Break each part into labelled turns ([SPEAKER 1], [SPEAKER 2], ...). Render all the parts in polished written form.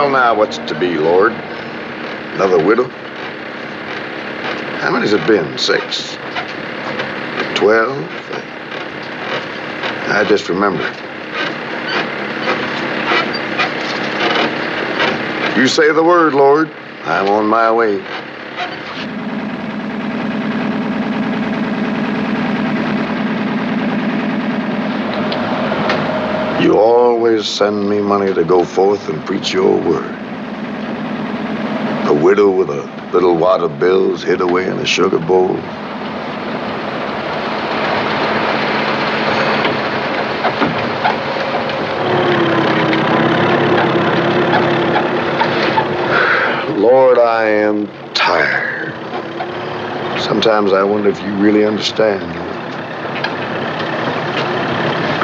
[SPEAKER 1] Well, now, what's it to be, Lord? Another widow? How many's it been? 6? 12? I just remember. You say the word, Lord. I'm on my way. You always send me money to go forth and preach your word. A widow with a little wad of bills hid away in a sugar bowl. Lord, I am tired. Sometimes I wonder if you really understand.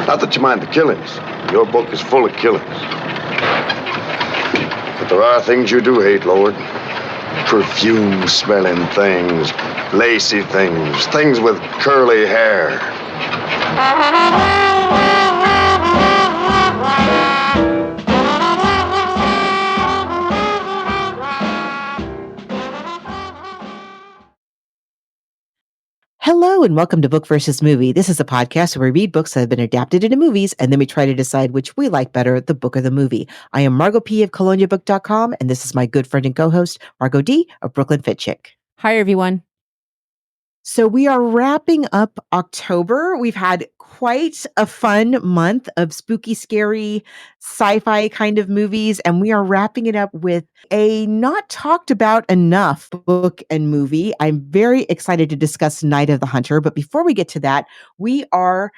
[SPEAKER 1] Not that you mind the killings. Your book is full of killings. But there are things you do hate, Lord. Perfume-smelling things, lacy things, things with curly hair.
[SPEAKER 2] Hello and welcome to Book versus Movie. This is a podcast where we read books that have been adapted into movies and then we try to decide which we like better, the book or the movie. I am Margot P. of coloniabook.com and this is my good friend and co-host, Margot D. of Brooklyn Fit Chick.
[SPEAKER 3] Hi, everyone.
[SPEAKER 2] So we are wrapping up October. We've had quite a fun month of spooky, scary, sci-fi kind of movies, and we are wrapping it up with a not talked about enough book and movie. I'm very excited to discuss Night of the Hunter, but before we get to that, we are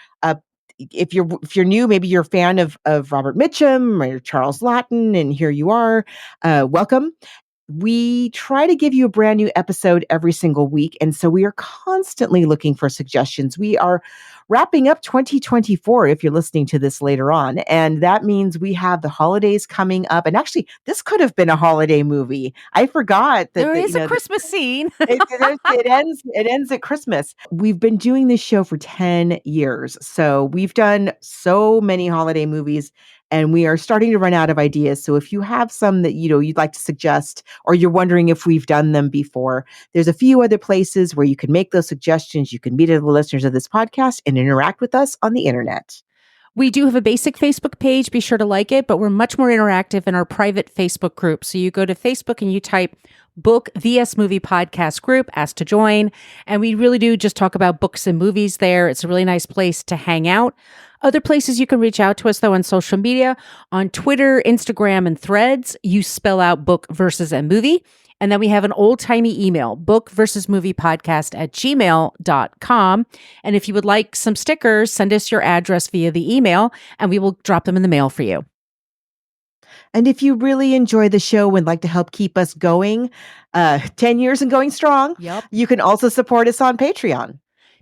[SPEAKER 2] if you're new, maybe you're a fan of Robert Mitchum or Charles Laughton, and here you are. Welcome. We try to give you a brand new episode every single week. And so we are constantly looking for suggestions. We are wrapping up 2024 if you're listening to this later on. And that means we have the holidays coming up. And actually, this could have been a holiday movie. I forgot that
[SPEAKER 3] there is a Christmas scene.
[SPEAKER 2] it ends at Christmas. We've been doing this show for 10 years. So we've done so many holiday movies. And we are starting to run out of ideas. So if you have some that you'd like to suggest, or you're wondering if we've done them before, there's a few other places where you can make those suggestions. You can meet the listeners of this podcast and interact with us on the internet.
[SPEAKER 3] We do have a basic Facebook page. Be sure to like it, but we're much more interactive in our private Facebook group. So you go to Facebook and you type Book VS Movie Podcast Group, ask to join. And we really do just talk about books and movies there. It's a really nice place to hang out. Other places you can reach out to us, though, on social media, on Twitter, Instagram, and Threads, you spell out book versus a movie. And then we have an old-timey email, bookversusmoviepodcast@gmail.com. And if you would like some stickers, send us your address via the email, and we will drop them in the mail for you.
[SPEAKER 2] And if you really enjoy the show and like to help keep us going 10 years and going strong, you can also support us on Patreon.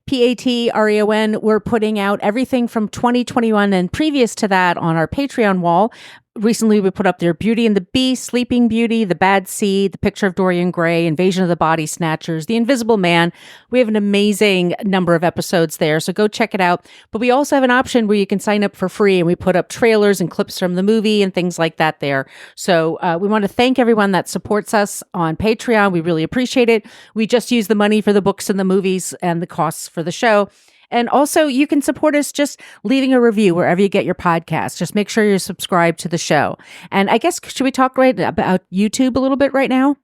[SPEAKER 3] Patreon. We're putting out everything from 2021 and previous to that on our Patreon wall. Recently, we put up there Beauty and the Beast, Sleeping Beauty, The Bad Seed, The Picture of Dorian Gray, Invasion of the Body Snatchers, The Invisible Man. We have an amazing number of episodes there, so go check it out. But we also have an option where you can sign up for free, and we put up trailers and clips from the movie and things like that there. So we want to thank everyone that supports us on Patreon. We really appreciate it. We just use the money for the books and the movies and the costs for the show. And also, you can support us just leaving a review wherever you get your podcast. Just make sure you're subscribed to the show. And I guess, should we talk right about YouTube a little bit right now?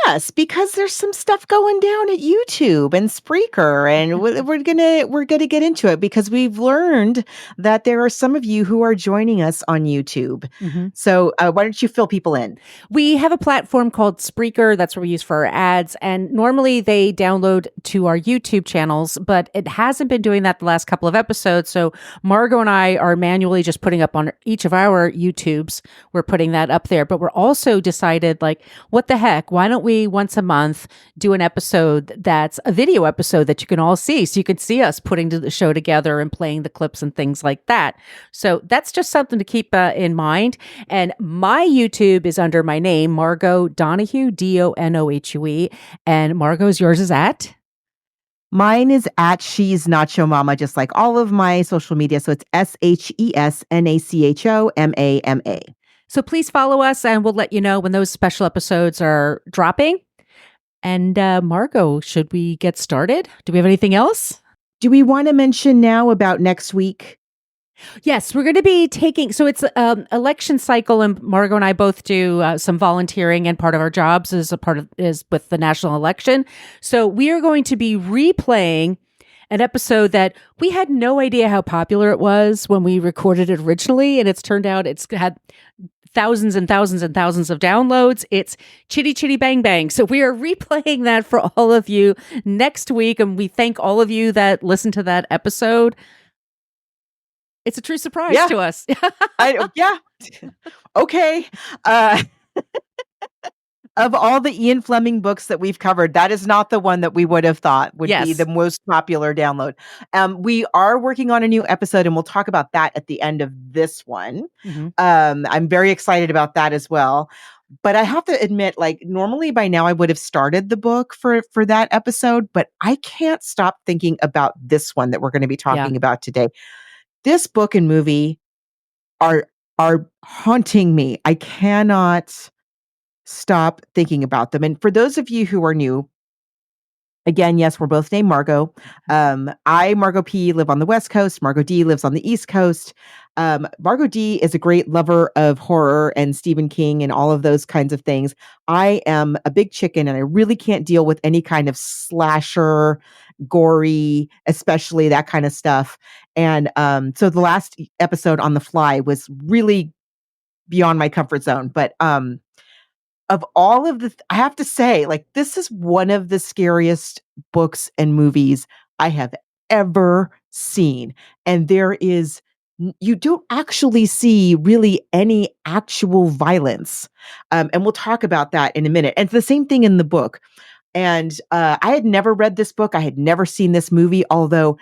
[SPEAKER 2] Yes, because there's some stuff going down at YouTube and Spreaker, and we're gonna get into it because we've learned that there are some of you who are joining us on YouTube. Mm-hmm. So why don't you fill people in?
[SPEAKER 3] We have a platform called Spreaker. That's what we use for our ads, and normally they download to our YouTube channels, but it hasn't been doing that the last couple of episodes. So Margot and I are manually just putting up on each of our YouTubes. We're putting that up there, but we're also decided, like, what the heck? Why don't we once a month do an episode that's a video episode that you can all see, so you can see us putting the show together and playing the clips and things like that. So that's just something to keep in mind. And my YouTube is under my name, Margot Donohue, Donohue. And Margot's, yours is at?
[SPEAKER 2] Mine is at She's Nacho Mama, just like all of my social media. So it's SHESNACHOMAMA.
[SPEAKER 3] So please follow us and we'll let you know when those special episodes are dropping. And Margot, should we get started? Do we have anything else?
[SPEAKER 2] Do we want to mention now about next week?
[SPEAKER 3] Yes, we're going to be taking, so it's election cycle, and Margot and I both do some volunteering, and part of our jobs is with the national election. So we are going to be replaying an episode that we had no idea how popular it was when we recorded it originally, and it's turned out it's had thousands and thousands and thousands of downloads. It's Chitty Chitty Bang Bang. So we are replaying that for all of you next week, and we thank all of you that listened to that episode. It's a true surprise to us.
[SPEAKER 2] Yeah. Okay. Of all the Ian Fleming books that we've covered, that is not the one that we would have thought would be the most popular download. We are working on a new episode, and we'll talk about that at the end of this one.
[SPEAKER 3] Mm-hmm.
[SPEAKER 2] I'm very excited about that as well. But I have to admit, like, normally by now I would have started the book for that episode, but I can't stop thinking about this one that we're going to be talking about today. This book and movie are haunting me. I cannot stop thinking about them. And for those of you who are new, again, yes, we're both named Margot. I, Margot P., live on the West Coast. Margot D. lives on the East Coast. Margot D. is a great lover of horror and Stephen King and all of those kinds of things. I am a big chicken, and I really can't deal with any kind of slasher, gory, especially that kind of stuff. And so the last episode on the fly was really beyond my comfort zone. But of all of I have to say, like, this is one of the scariest books and movies I have ever seen. And you don't actually see really any actual violence. And we'll talk about that in a minute. And it's the same thing in the book. And I had never read this book. I had never seen this movie, although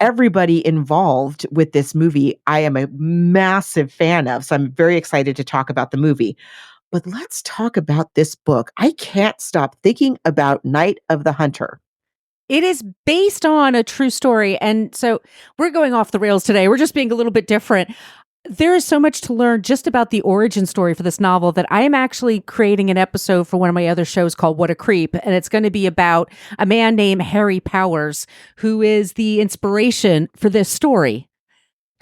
[SPEAKER 2] everybody involved with this movie, I am a massive fan of. So I'm very excited to talk about the movie. But let's talk about this book. I can't stop thinking about Night of the Hunter.
[SPEAKER 3] It is based on a true story. And so we're going off the rails today. We're just being a little bit different. There is so much to learn just about the origin story for this novel that I am actually creating an episode for one of my other shows called What a Creep. And it's going to be about a man named Harry Powers, who is the inspiration for this story.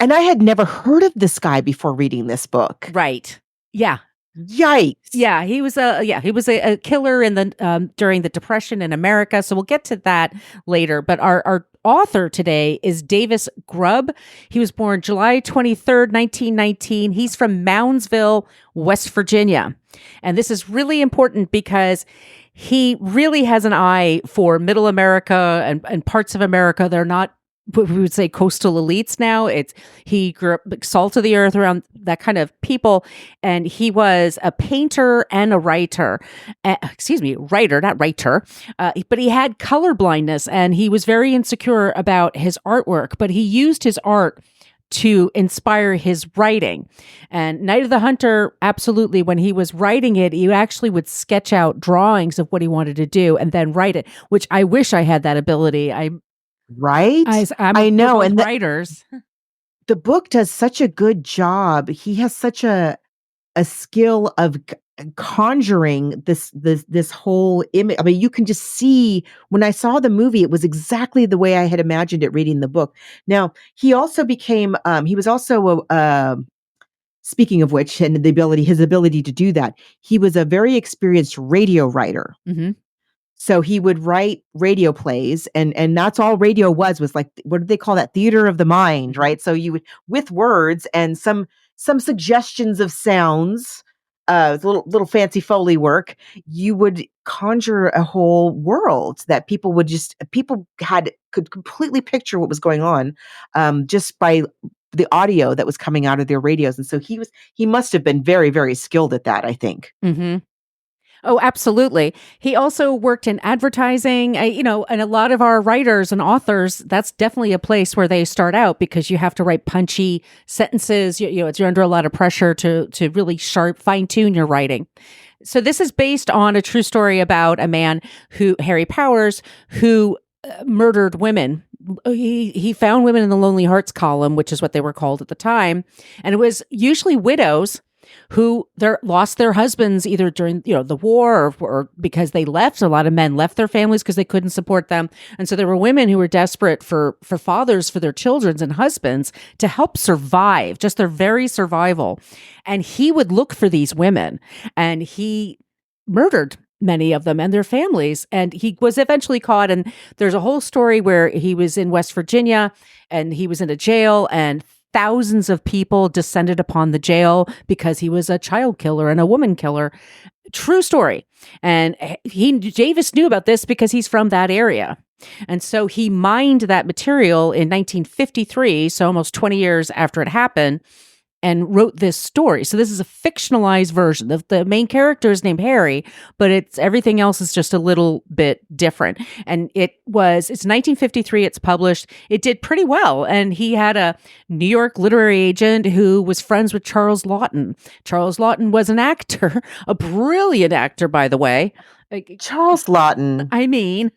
[SPEAKER 2] And I had never heard of this guy before reading this book.
[SPEAKER 3] Right. Yeah.
[SPEAKER 2] Yikes.
[SPEAKER 3] Yeah, he was a killer in the during the Depression in America. So we'll get to that later. But our author today is Davis Grubb. He was born July 23rd, 1919. He's from Moundsville, West Virginia. And this is really important because he really has an eye for middle America and parts of America that are not, we would say, coastal elites now. He grew up salt of the earth around that kind of people, and he was a painter and a writer. Writer, not writer. But he had color blindness, and he was very insecure about his artwork. But he used his art to inspire his writing. And Night of the Hunter, absolutely, when he was writing it, he actually would sketch out drawings of what he wanted to do and then write it, which I wish I had that ability.
[SPEAKER 2] Right?
[SPEAKER 3] I know. And writers.
[SPEAKER 2] The book does such a good job. He has such a skill of conjuring this whole image. I mean, you can just see when I saw the movie, it was exactly the way I had imagined it reading the book. Now, he also became, he was also speaking of which, and his ability to do that, he was a very experienced radio writer.
[SPEAKER 3] Mm-hmm.
[SPEAKER 2] So he would write radio plays, and that's all radio was like, what did they call that? Theater of the mind, right? So you would, with words and some suggestions of sounds, little fancy Foley work, you would conjure a whole world that people could completely picture what was going on, just by the audio that was coming out of their radios. And so he must have been very, very skilled at that, I think.
[SPEAKER 3] Mm-hmm. Oh, absolutely. He also worked in advertising, and a lot of our writers and authors, that's definitely a place where they start out because you have to write punchy sentences. You're under a lot of pressure to really fine tune your writing. So this is based on a true story about a man Harry Powers, who murdered women. He found women in the Lonely Hearts column, which is what they were called at the time. And it was usually widows who lost their husbands either during the war or because they left. A lot of men left their families because they couldn't support them, and so there were women who were desperate for fathers for their children and husbands to help survive, just their very survival. And he would look for these women, and he murdered many of them and their families. And he was eventually caught. And there's a whole story where he was in West Virginia and he was in a jail, and thousands of people descended upon the jail because he was a child killer and a woman killer. True story. And Davis knew about this because he's from that area. And so he mined that material in 1953, so almost 20 years after it happened, and wrote this story. So this is a fictionalized version. The main character is named Harry, but everything else is just a little bit different. And it's 1953, it's published. It did pretty well. And he had a New York literary agent who was friends with Charles Laughton. Charles Laughton was an actor, a brilliant actor, by the way.
[SPEAKER 2] Charles Laughton.
[SPEAKER 3] I mean,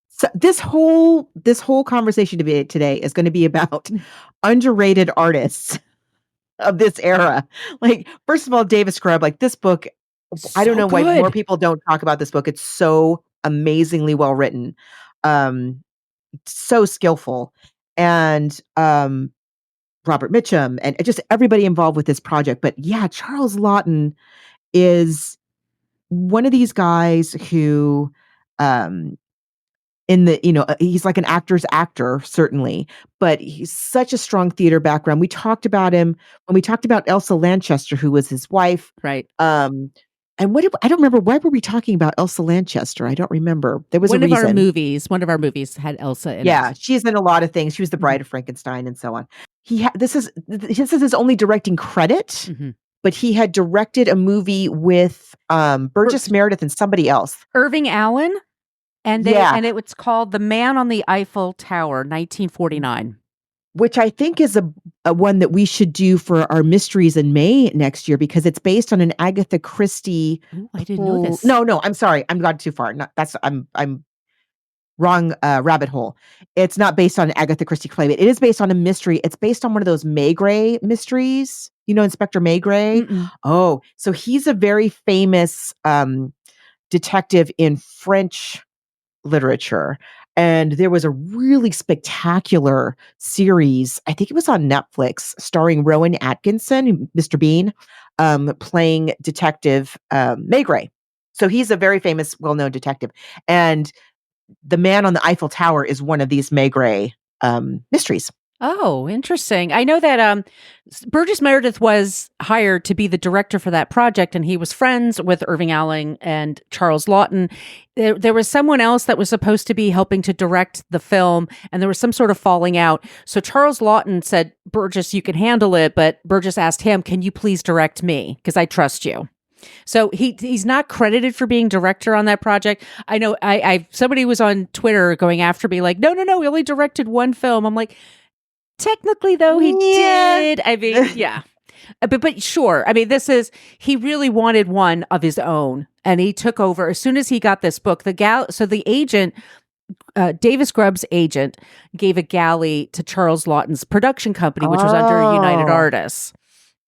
[SPEAKER 2] so this whole conversation today is going to be about underrated artists of this era. Like, first of all, Davis Grubb, like this book, I don't know why more people don't talk about this book. It's so amazingly well written, so skillful, and Robert Mitchum and just everybody involved with this project. But yeah, Charles Laughton is one of these guys who he's like an actor's actor, certainly, but he's such a strong theater background. We talked about him when we talked about Elsa Lanchester, who was his wife.
[SPEAKER 3] Right.
[SPEAKER 2] And I don't remember, why were we talking about Elsa Lanchester? I don't remember. There was
[SPEAKER 3] one
[SPEAKER 2] a reason.
[SPEAKER 3] One of our movies had Elsa in it.
[SPEAKER 2] Yeah, she's in a lot of things. She was the Bride of Frankenstein and so on. This is his only directing credit,
[SPEAKER 3] Mm-hmm.
[SPEAKER 2] but he had directed a movie with Burgess Meredith and somebody else.
[SPEAKER 3] Irving Allen. And it was called The Man on the Eiffel Tower, 1949.
[SPEAKER 2] Which I think is a one that we should do for our mysteries in May next year, because it's based on an Agatha Christie.
[SPEAKER 3] Ooh, I didn't know this.
[SPEAKER 2] No, I'm sorry. I'm gone too far. I'm wrong rabbit hole. It's not based on Agatha Christie claim. It is based on a mystery. It's based on one of those Maigret mysteries. You know, Inspector Maigret.
[SPEAKER 3] Mm-mm.
[SPEAKER 2] Oh, so he's a very famous detective in French literature. And there was a really spectacular series, I think it was on Netflix, starring Rowan Atkinson, Mr. Bean, playing Detective Maigret. So he's a very famous, well-known detective. And The Man on the Eiffel Tower is one of these Maigret mysteries.
[SPEAKER 3] Oh, interesting. I know that Burgess Meredith was hired to be the director for that project, and he was friends with Irving Allen and Charles Laughton. There was someone else that was supposed to be helping to direct the film, and there was some sort of falling out. So Charles Laughton said, Burgess, you can handle it, but Burgess asked him, can you please direct me? Because I trust you. So he's not credited for being director on that project. I know somebody was on Twitter going after me like, no, he only directed one film. I'm like, technically, though, he did. I mean, yeah. But sure. I mean, he really wanted one of his own, and he took over as soon as he got this book. So the agent, Davis Grubb's agent, gave a galley to Charles Laughton's production company, which was under United Artists.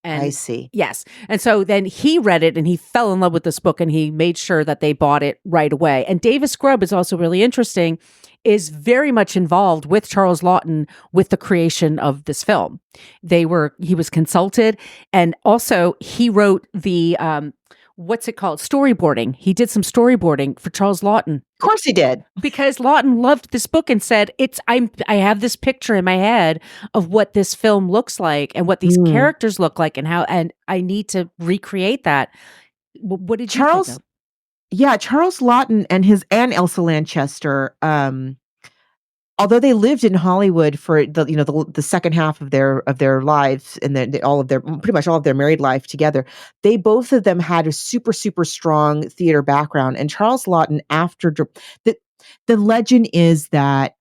[SPEAKER 3] And
[SPEAKER 2] I see.
[SPEAKER 3] Yes. And so then he read it and he fell in love with this book, and he made sure that they bought it right away. And Davis Grubb is also really interesting, is very much involved with Charles Laughton with the creation of this film. He was consulted, and also he wrote the what's it called? Storyboarding. He did some storyboarding for Charles Laughton.
[SPEAKER 2] Of course he did.
[SPEAKER 3] Because Laughton loved this book and said, I have this picture in my head of what this film looks like and what these characters look like and I need to recreate that. What did you think of?
[SPEAKER 2] Yeah, Charles Laughton and Elsa Lanchester, although they lived in Hollywood for the second half of their lives, and then pretty much all of their married life together, they both of them had a super, super strong theater background. And Charles Laughton, after the legend is that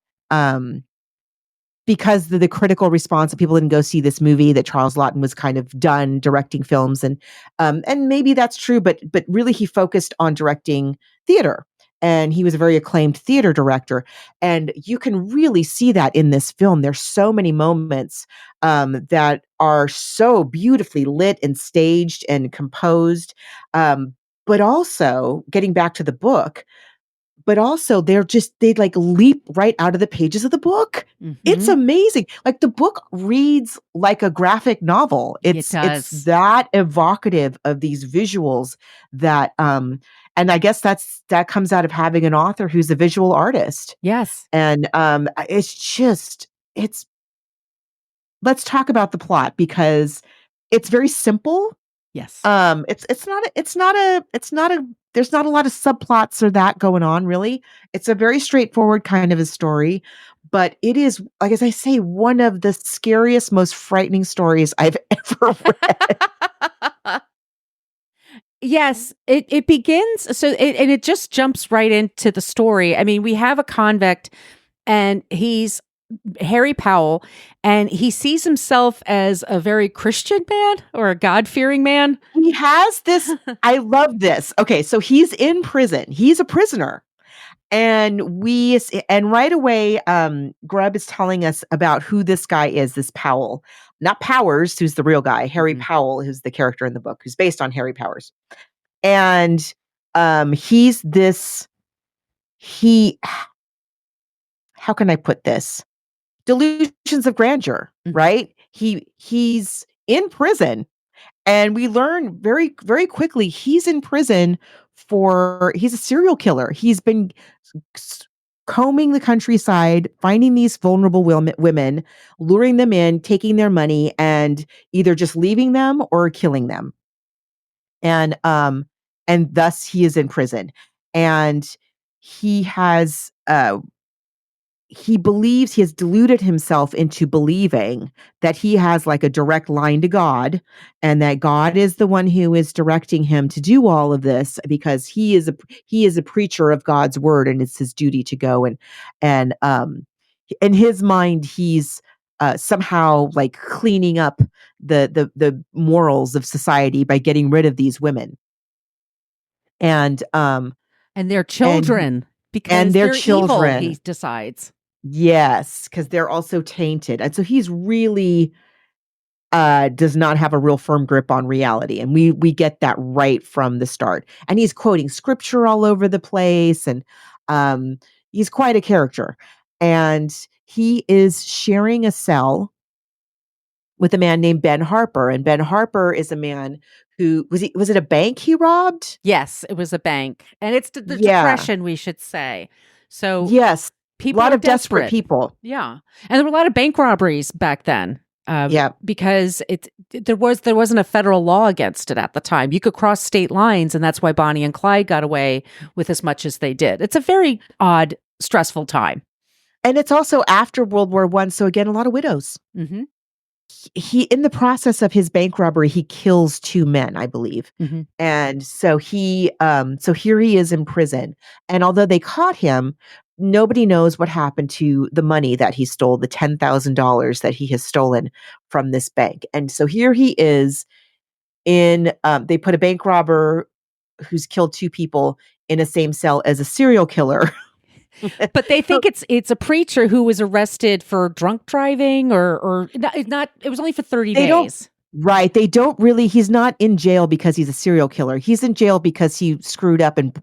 [SPEAKER 2] because the critical response that people didn't go see this movie, that Charles Laughton was kind of done directing films, and maybe that's true, but really he focused on directing theater. and he was a very acclaimed theater director. And you can really see that in this film. There's so many moments that are so beautifully lit and staged and composed. But also, getting back to the book, but also they like leap right out of the pages of the book. It's amazing. Like the book reads like a graphic novel. It's that evocative of these visuals that and I guess that comes out of having an author who's a visual artist.
[SPEAKER 3] Yes.
[SPEAKER 2] And let's talk about the plot, because it's very simple.
[SPEAKER 3] Yes.
[SPEAKER 2] It's not a there's not a lot of subplots or that going on, really. It's a very straightforward kind of a story, but it is, like, as I say, one of the scariest, most frightening stories I've ever read.
[SPEAKER 3] Yes, it begins and it just jumps right into the story. I mean, we have a convict, and he's Harry Powell, and he sees himself as a very Christian man or a God-fearing man.
[SPEAKER 2] He has this I love this. Okay, so he's in prison. He's a prisoner. And right away, Grubb is telling us about who this guy is, this Powell. Not Powers, who's the real guy, Harry Powell, who's the character in the book, who's based on Harry Powers. And he's this how can I put this? Delusions of grandeur, right? He's in prison, and we learn very, very quickly he's in prison he's a serial killer. He's been combing the countryside, finding these vulnerable women, luring them in, taking their money, and either just leaving them or killing them. And thus he is in prison. And he has he has deluded himself into believing that he has like a direct line to God, and that God is the one who is directing him to do all of this, because he is a preacher of God's word, and it's his duty to go and in his mind he's somehow like cleaning up the morals of society by getting rid of these women and
[SPEAKER 3] their children, because
[SPEAKER 2] their
[SPEAKER 3] they're
[SPEAKER 2] children.
[SPEAKER 3] Evil, he decides.
[SPEAKER 2] Yes, because they're also tainted. And so he's really does not have a real firm grip on reality. And we get that right from the start. And he's quoting scripture all over the place. And he's quite a character. And he is sharing a cell with a man named Ben Harper. And Ben Harper is a man who was it a bank he robbed?
[SPEAKER 3] Yes, it was a bank. And it's the Depression, we should say. So
[SPEAKER 2] yes.
[SPEAKER 3] People
[SPEAKER 2] a lot
[SPEAKER 3] are
[SPEAKER 2] of desperate people.
[SPEAKER 3] Yeah. And there were a lot of bank robberies back then. Because there wasn't a federal law against it at the time. You could cross state lines, and that's why Bonnie and Clyde got away with as much as they did. It's a very odd, stressful time.
[SPEAKER 2] And it's also after World War I. So again, a lot of widows. He in the process of his bank robbery, he kills 2 men, I believe. And so so here he is in prison. And although they caught him, nobody knows what happened to the money that he stole, the $10,000 that he has stolen from this bank. And so here he is they put a bank robber who's killed 2 people in a same cell as a serial killer.
[SPEAKER 3] But they think it's a preacher who was arrested for drunk driving or not. It was only for 30 days.
[SPEAKER 2] Right. They don't really, he's not in jail because he's a serial killer. He's in jail because he screwed up and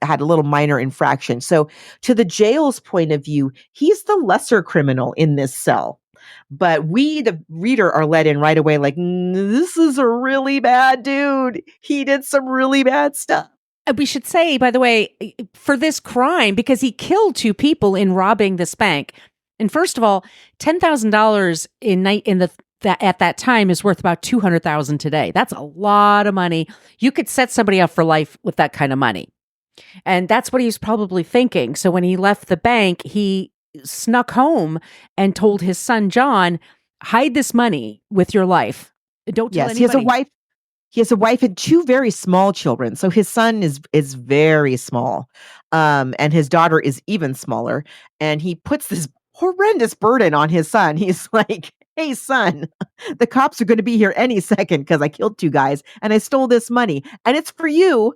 [SPEAKER 2] had a little minor infraction. So to the jail's point of view, he's the lesser criminal in this cell. But we, the reader, are let in right away like, this is a really bad dude. He did some really bad stuff.
[SPEAKER 3] We should say, by the way, for this crime, because he killed 2 people in robbing this bank. And first of all, $10,000 at that time is worth about $200,000 today. That's a lot of money. You could set somebody up for life with that kind of money. And that's what he was probably thinking. So when he left the bank, he snuck home and told his son, John, hide this money with your life. Don't tell anybody.
[SPEAKER 2] He has a wife and 2 very small children. So his son is very small. And his daughter is even smaller. And he puts this horrendous burden on his son. He's like, hey, son, the cops are going to be here any second because I killed 2 guys and I stole this money. And it's for you.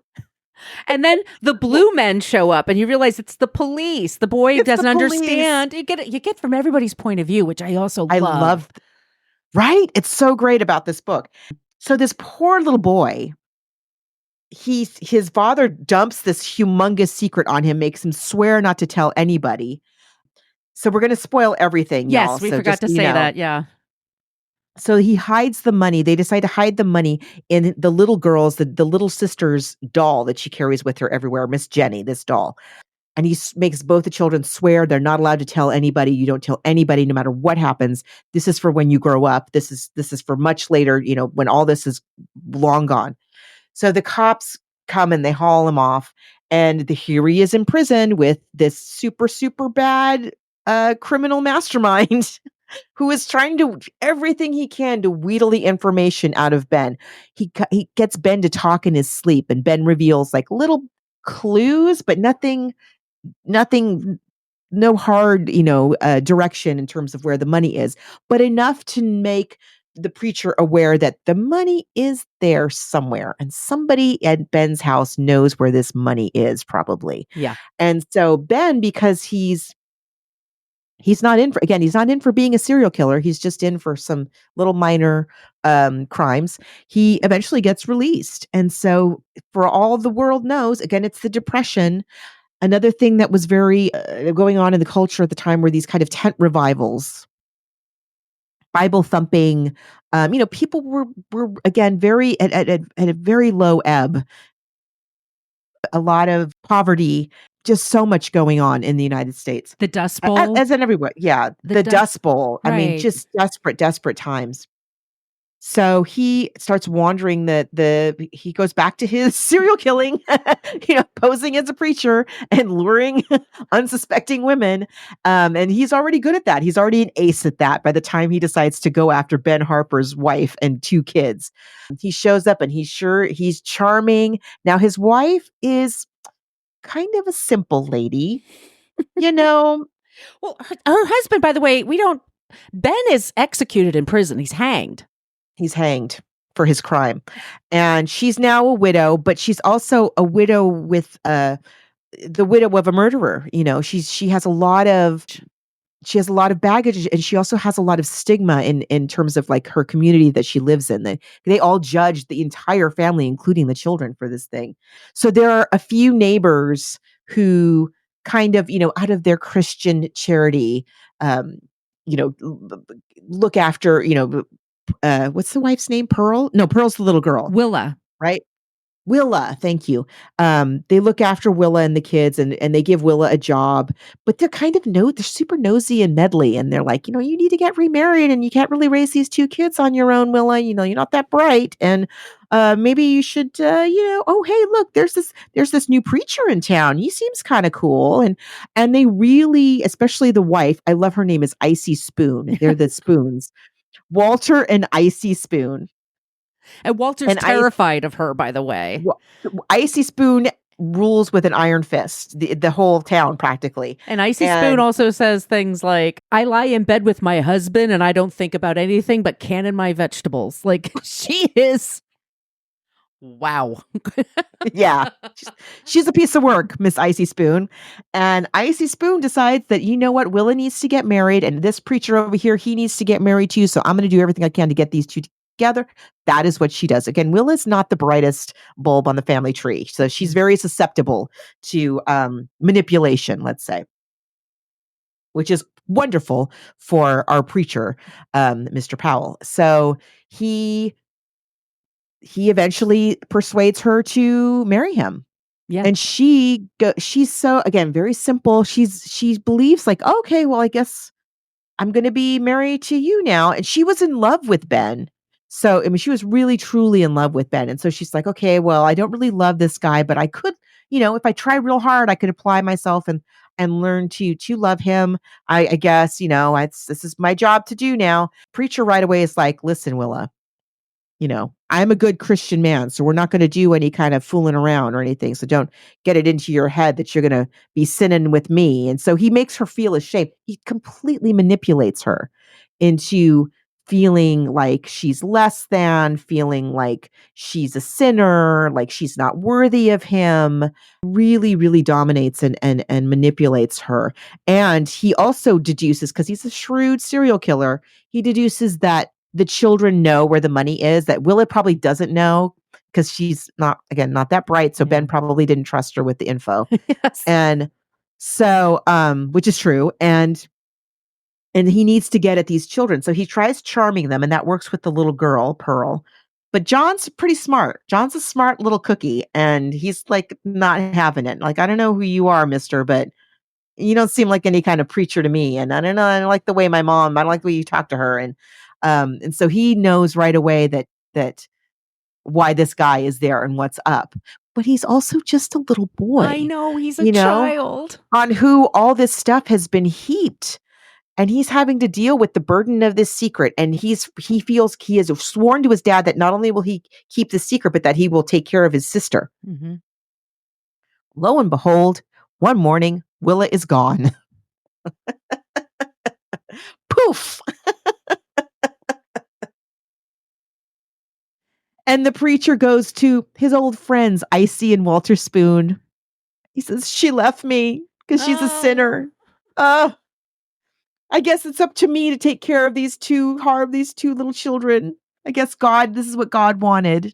[SPEAKER 3] And then the blue men show up and you realize it's the police. The boy
[SPEAKER 2] It's the
[SPEAKER 3] doesn't
[SPEAKER 2] police.
[SPEAKER 3] understand. You get from everybody's point of view, which I also
[SPEAKER 2] I
[SPEAKER 3] love.
[SPEAKER 2] love, right? It's so great about this book. So this poor little boy, his father dumps this humongous secret on him, makes him swear not to tell anybody. So we're going to spoil everything, y'all.
[SPEAKER 3] Yes, we
[SPEAKER 2] So
[SPEAKER 3] forgot
[SPEAKER 2] just,
[SPEAKER 3] to
[SPEAKER 2] you
[SPEAKER 3] say
[SPEAKER 2] know.
[SPEAKER 3] that. Yeah.
[SPEAKER 2] So he hides the money. They decide to hide the money in the little girl's, the little sister's doll that she carries with her everywhere, Miss Jenny, this doll. And he makes both the children swear they're not allowed to tell anybody. You don't tell anybody, no matter what happens. This is for when you grow up. This is for much later, when all this is long gone. So the cops come and they haul him off. And here he is in prison with this super, super bad criminal mastermind who is trying to do everything he can to wheedle the information out of Ben. He gets Ben to talk in his sleep, and Ben reveals like little clues, but nothing, no hard, direction in terms of where the money is, but enough to make the preacher aware that the money is there somewhere, and somebody at Ben's house knows where this money is, probably.
[SPEAKER 3] Yeah.
[SPEAKER 2] And so Ben, because he's not in for being a serial killer. He's just in for some little minor crimes. He eventually gets released. And so for all the world knows, again, it's the Depression. Another thing that was very going on in the culture at the time were these kind of tent revivals, Bible thumping. People were again very at a very low ebb. A lot of poverty, just so much going on in the United States.
[SPEAKER 3] The Dust Bowl.
[SPEAKER 2] As in everywhere. Yeah. The Dust Bowl. I mean,
[SPEAKER 3] Right.
[SPEAKER 2] just desperate times. So he starts wandering he goes back to his serial killing, posing as a preacher and luring unsuspecting women. And he's already good at that. He's already an ace at that by the time he decides to go after Ben Harper's wife and 2 kids. He shows up and he's charming. Now his wife is kind of a simple lady,
[SPEAKER 3] Well, her husband, by the way, Ben is executed in prison. He's hanged.
[SPEAKER 2] He's hanged for his crime. And she's now a widow, but she's also a widow with the widow of a murderer. She has a lot of baggage, and she also has a lot of stigma in terms of like her community that she lives in. They all judge the entire family, including the children, for this thing. So there are a few neighbors who kind of, out of their Christian charity, look after, what's the wife's name? Pearl? No, Pearl's the little girl.
[SPEAKER 3] Willa.
[SPEAKER 2] Right? Willa, thank you. They look after Willa and the kids, and they give Willa a job, but they're kind of they're super nosy and meddly, and they're like, you need to get remarried, and you can't really raise these 2 kids on your own, Willa. You're not that bright, and maybe you should, oh hey, look, there's this new preacher in town. He seems kind of cool, and they really, especially the wife, I love her name is Icy Spoon. They're the Spoons, Walter and Icy Spoon.
[SPEAKER 3] And Walter's terrified of her, by the way.
[SPEAKER 2] Icy Spoon rules with an iron fist, the whole town practically.
[SPEAKER 3] And Icy Spoon also says things like, I lie in bed with my husband and I don't think about anything but canning my vegetables. Like, she is... Wow.
[SPEAKER 2] Yeah. She's a piece of work, Miss Icy Spoon. And Icy Spoon decides that, you know what, Willa needs to get married, and this preacher over here, he needs to get married too, so I'm going to do everything I can to get these 2 together. That is what she does. Again, Willa's not the brightest bulb on the family tree, so she's very susceptible to manipulation, let's say, which is wonderful for our preacher, Mr. Powell. So he eventually persuades her to marry him.
[SPEAKER 3] Yeah.
[SPEAKER 2] And she's so, again, very simple. She believes like, okay, well, I guess I'm going to be married to you now. And she was in love with Ben. So, I mean, she was really, truly in love with Ben. And so she's like, okay, well, I don't really love this guy, but I could, if I try real hard, I could apply myself and learn to love him. I guess, this is my job to do now. Preacher right away is like, listen, Willa, I'm a good Christian man, so we're not going to do any kind of fooling around or anything. So don't get it into your head that you're going to be sinning with me. And so he makes her feel ashamed. He completely manipulates her into feeling like she's less than, feeling like she's a sinner, like she's not worthy of him, really, really dominates and manipulates her. And he also deduces, because he's a shrewd serial killer, he deduces that the children know where the money is, that Willa probably doesn't know because she's not, again, not that bright. So
[SPEAKER 3] Yeah.
[SPEAKER 2] Ben probably didn't trust her with the info.
[SPEAKER 3] Yes.
[SPEAKER 2] And so, which is true. And he needs to get at these children. So he tries charming them, and that works with the little girl, Pearl. But John's pretty smart. John's a smart little cookie, and he's like not having it. Like, I don't know who you are, mister, but you don't seem like any kind of preacher to me. And I don't know, I don't like the way my mom, I don't like the way you talk to her. And so he knows right away that why this guy is there and what's up. But he's also just a little boy.
[SPEAKER 3] I know, he's a
[SPEAKER 2] you know,
[SPEAKER 3] child.
[SPEAKER 2] on who all this stuff has been heaped. And he's having to deal with the burden of this secret. And he feels he has sworn to his dad that not only will he keep the secret, but that he will take care of his sister.
[SPEAKER 3] Mm-hmm.
[SPEAKER 2] Lo and behold, one morning, Willa is gone. Poof. And the preacher goes to his old friends, Icy and Walter Spoon. He says, she left me because she's a sinner. I guess it's up to me to take care of these two little children. I guess this is what God wanted.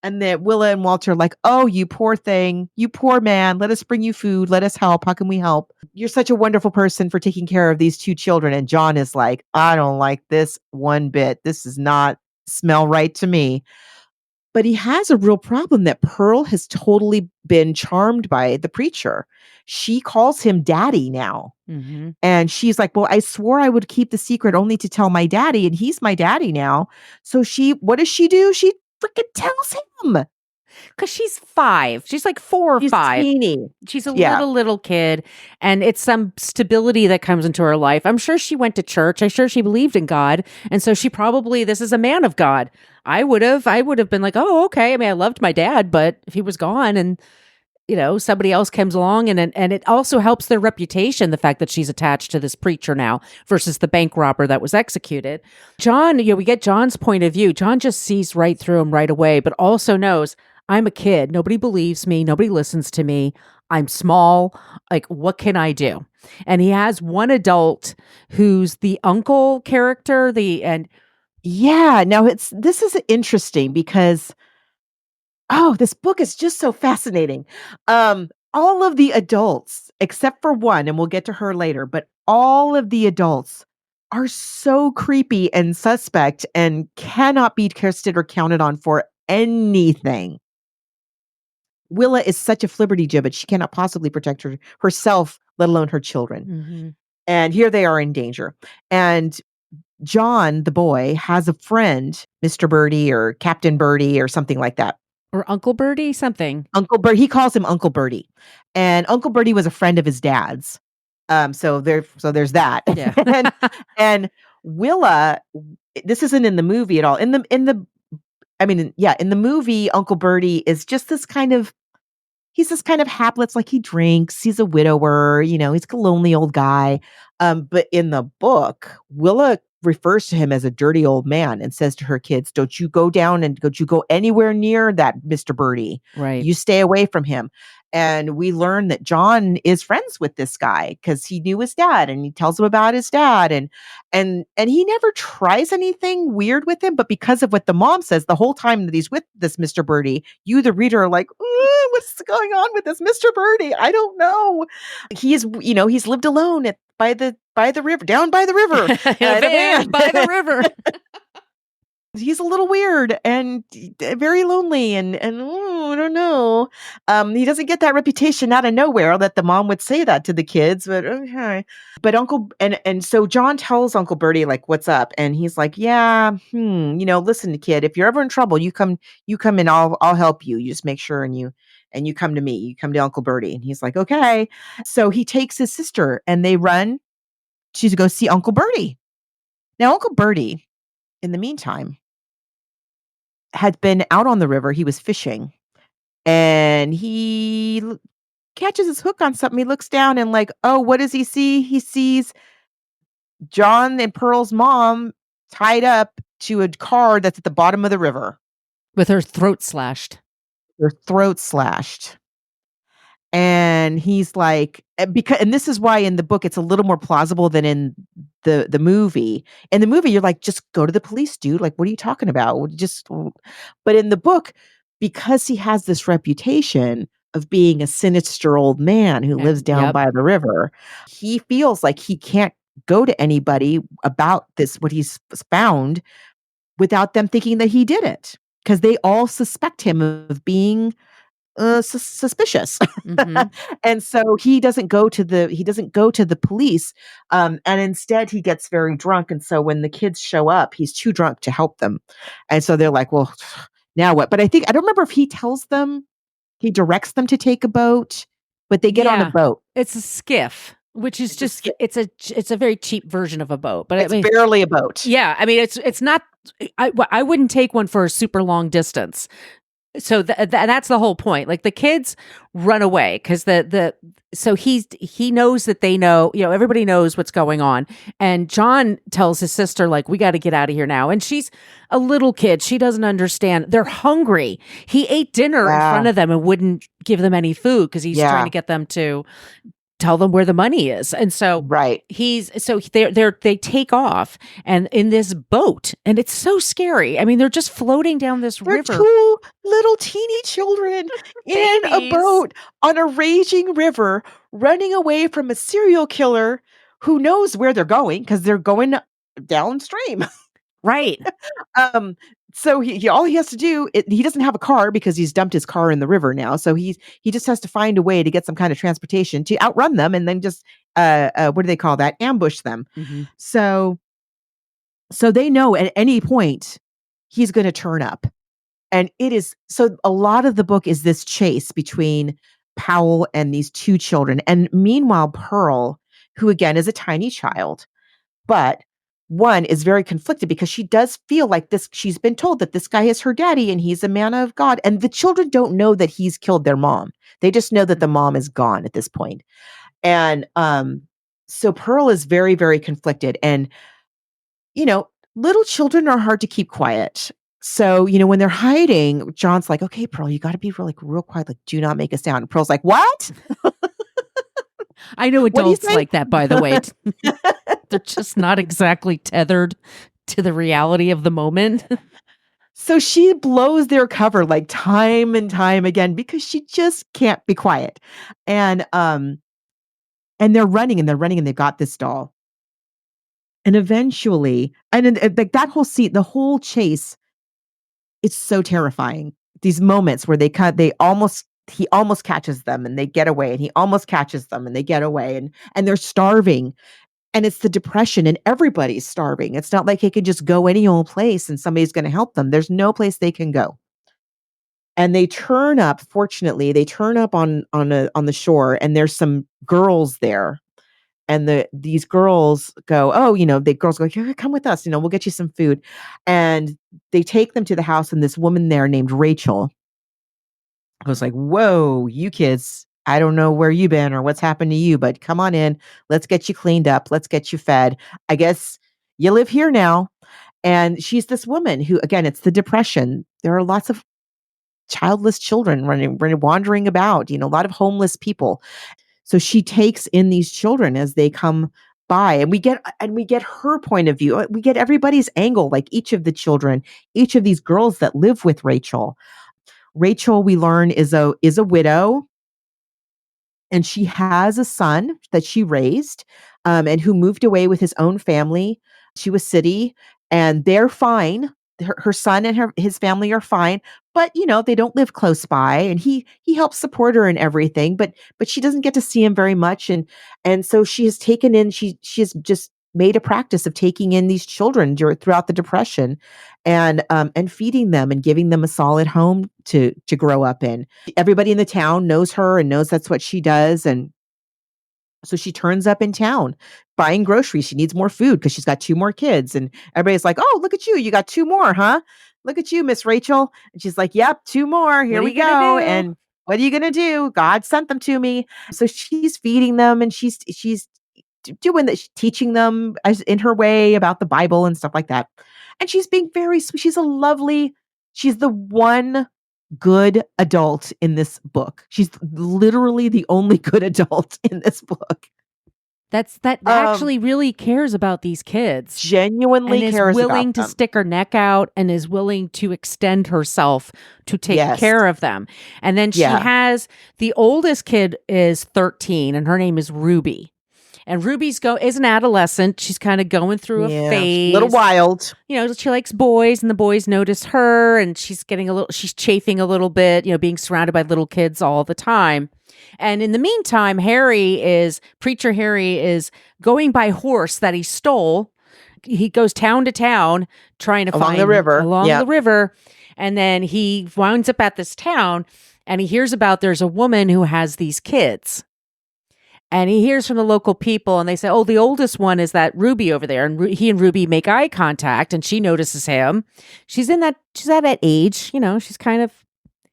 [SPEAKER 2] And that Willa and Walter are like, oh, you poor thing, you poor man. Let us bring you food. Let us help. How can we help? You're such a wonderful person for taking care of these two children. And John is like, I don't like this one bit. This does not smell right to me. But he has a real problem that Pearl has totally been charmed by the preacher. She calls him daddy now.
[SPEAKER 3] Mm-hmm.
[SPEAKER 2] And she's like, well, I swore I would keep the secret only to tell my daddy, and he's my daddy now. So what does she do? She freaking tells him.
[SPEAKER 3] Because she's 5. She's like 4 or
[SPEAKER 2] She's
[SPEAKER 3] 5.
[SPEAKER 2] teeny.
[SPEAKER 3] She's a little kid, and it's some stability that comes into her life. I'm sure she went to church. I'm sure she believed in God, and so she probably, this is a man of God. I would have been like, oh, okay. I mean, I loved my dad, but if he was gone, and somebody else comes along, and it also helps their reputation, the fact that she's attached to this preacher now versus the bank robber that was executed. John, we get John's point of view. John just sees right through him right away, but also knows, I'm a kid. Nobody believes me. Nobody listens to me. I'm small. Like, what can I do? And he has one adult who's the uncle character.
[SPEAKER 2] Now this is interesting because, this book is just so fascinating. All of the adults, except for one, and we'll get to her later, but all of the adults are so creepy and suspect and cannot be trusted or counted on for anything. Willa is such a flibbertigibbet, she cannot possibly protect herself, let alone her children.
[SPEAKER 3] Mm-hmm.
[SPEAKER 2] And here they are in danger. And John, the boy, has a friend, Mr. Birdie or Captain Birdie or something like that.
[SPEAKER 3] Or Uncle Birdie, something.
[SPEAKER 2] Uncle Birdie, he calls him Uncle Birdie. And Uncle Birdie was a friend of his dad's. So there's that.
[SPEAKER 3] Yeah.
[SPEAKER 2] and Willa, this isn't in the movie at all. In the movie, Uncle Birdie is just he's this kind of hapless, like he drinks, he's a widower, he's a lonely old guy. But in the book, Willa refers to him as a dirty old man and says to her kids, don't you go anywhere near that Mr. Birdie.
[SPEAKER 3] Right.
[SPEAKER 2] You stay away from him. And we learn that John is friends with this guy because he knew his dad, and he tells him about his dad, and he never tries anything weird with him. But because of what the mom says the whole time that he's with this Mr. Birdie, you, the reader, are like, what's going on with this Mr. Birdie? I don't know. He's lived alone by the river, down by the river,
[SPEAKER 3] in a van by the river.
[SPEAKER 2] He's a little weird and very lonely, and I don't know. He doesn't get that reputation out of nowhere that the mom would say that to the kids, but okay. But so John tells Uncle Birdie, like, what's up? And he's like, yeah, listen, kid, if you're ever in trouble, you come and I'll help you. You just make sure and you come to me. You come to Uncle Birdie. And he's like, okay. So he takes his sister and they run to go see Uncle Birdie. Now, Uncle Birdie, in the meantime, had been out on the river. He was fishing, and he catches his hook on something. He looks down and like, oh, what does he see? He sees John and Pearl's mom tied up to a car that's at the bottom of the river.
[SPEAKER 3] With her throat slashed.
[SPEAKER 2] Her throat slashed. And he's like, and this is why in the book it's a little more plausible than in the movie. In the movie, you're like, just go to the police, dude. Like, what are you talking about? But in the book, because he has this reputation of being a sinister old man who lives down by the river, he feels like he can't go to anybody about this, what he's found, without them thinking that he did it, because they all suspect him of being suspicious. And so he doesn't go to the police, and instead he gets very drunk. And so when the kids show up, he's too drunk to help them. And so they're like, well, now what? But I don't remember if he directs them to take a boat, but they get on a boat.
[SPEAKER 3] It's a skiff, which is it's a very cheap version of a boat, but
[SPEAKER 2] it's barely a boat.
[SPEAKER 3] Yeah. I mean, it's not, I wouldn't take one for a super long distance. So that's the whole point. Like, the kids run away because so he knows that they know, everybody knows what's going on. And John tells his sister, like, we got to get out of here now. And she's a little kid. She doesn't understand. They're hungry. He ate dinner in front of them and wouldn't give them any food because he's trying to get them to tell them where the money is. And so they take off and in this boat, and it's so scary. I mean, they're just floating down this river.
[SPEAKER 2] Two little teeny children in a boat on a raging river, running away from a serial killer who knows where they're going because they're going downstream.
[SPEAKER 3] Right.
[SPEAKER 2] So he all he has to do, he doesn't have a car because he's dumped his car in the river now. So he just has to find a way to get some kind of transportation to outrun them, and then just what do they call that? Ambush them. So they know at any point he's going to turn up. And a lot of the book is this chase between Powell and these two children. And meanwhile, Pearl, who again is a tiny child, but one is very conflicted because she does feel like this. She's been told that this guy is her daddy and he's a man of God. And the children don't know that he's killed their mom. They just know that the mom is gone at this point. And so Pearl is very, very conflicted. And, little children are hard to keep quiet. So, when they're hiding, John's like, okay, Pearl, you got to be real quiet. Like, do not make a sound. And Pearl's like, what?
[SPEAKER 3] I know adults like that, by the way. They're just not exactly tethered to the reality of the moment.
[SPEAKER 2] So she blows their cover like time and time again because she just can't be quiet. And they're running and they've got this doll. And eventually, like that whole scene, the whole chase, it's so terrifying. These moments where he almost catches them and they get away, and he almost catches them and they get away, and they're starving. And it's the depression, and everybody's starving. It's not like they can just go any old place and somebody's going to help them. There's no place they can go. And they turn up, fortunately, on the shore, and there's some girls there. And these girls go, the girls go, here, come with us, we'll get you some food. And they take them to the house, and this woman there named Rachel, I was like, whoa, you kids, I don't know where you've been or what's happened to you, but come on in. Let's get you cleaned up. Let's get you fed. I guess you live here now. And she's this woman who, again, it's the depression. There are lots of childless children wandering about, a lot of homeless people. So she takes in these children as they come by, and we get her point of view. We get everybody's angle, like each of the children, each of these girls that live with Rachel. Rachel, we learn, is a widow, and she has a son that she raised, and who moved away with his own family to a city, and they're fine. Her son and his family are fine, but they don't live close by, and he helps support her and everything, but she doesn't get to see him very much, and so she has taken in. She has just made a practice of taking in these children throughout the Depression, and feeding them and giving them a solid home to grow up in. Everybody in the town knows her and knows that's what she does, and so she turns up in town buying groceries. She needs more food because she's got 2 more kids, and everybody's like, "Oh, look at you! You got 2 more, huh? Look at you, Miss Rachel." And she's like, "Yep, 2 more. Here we go." And what are you gonna do? God sent them to me. So she's feeding them, and she's doing that, teaching them as in her way about the Bible and stuff like that. And she's being very sweet. She's the one good adult in this book. She's literally the only good adult in this book.
[SPEAKER 3] That actually really cares about these kids.
[SPEAKER 2] Genuinely
[SPEAKER 3] and is
[SPEAKER 2] cares
[SPEAKER 3] willing
[SPEAKER 2] about
[SPEAKER 3] to
[SPEAKER 2] them.
[SPEAKER 3] stick her neck out and is willing to extend herself to take
[SPEAKER 2] Yes.
[SPEAKER 3] care of them. And then she has the oldest kid is 13 and her name is Ruby. And Ruby's is an adolescent. She's kind of going through a phase.
[SPEAKER 2] A little wild.
[SPEAKER 3] You know, she likes boys and the boys notice her and she's chafing a little bit, you know, being surrounded by little kids all the time. And in the meantime, Preacher Harry is going by horse that he stole. He goes town to town trying to find
[SPEAKER 2] the river.
[SPEAKER 3] Along the river. And then he winds up at this town and he hears about there's a woman who has these kids. And he hears from the local people and they say, oh, the oldest one is that Ruby over there. And he and Ruby make eye contact and she notices him. She's at that age, you know, she's kind of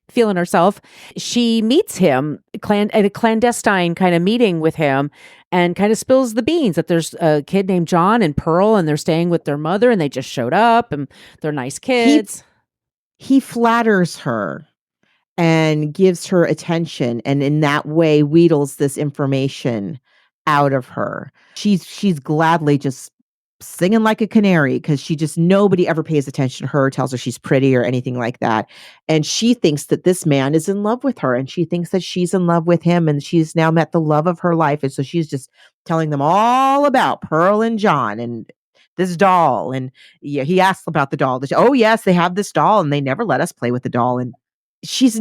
[SPEAKER 3] feeling herself. She meets him at a clandestine kind of meeting with him and kind of spills the beans that there's a kid named John and Pearl and they're staying with their mother and they just showed up and they're nice kids.
[SPEAKER 2] He flatters her and gives her attention and in that way wheedles this information out of her. She's gladly just singing like a canary because nobody ever pays attention to her, tells her she's pretty or anything like that. And she thinks that this man is in love with her and she thinks that she's in love with him and she's now met the love of her life. And so she's just telling them all about Pearl and John and this doll. And he asks about the doll. Oh yes, they have this doll and they never let us play with the doll. And she's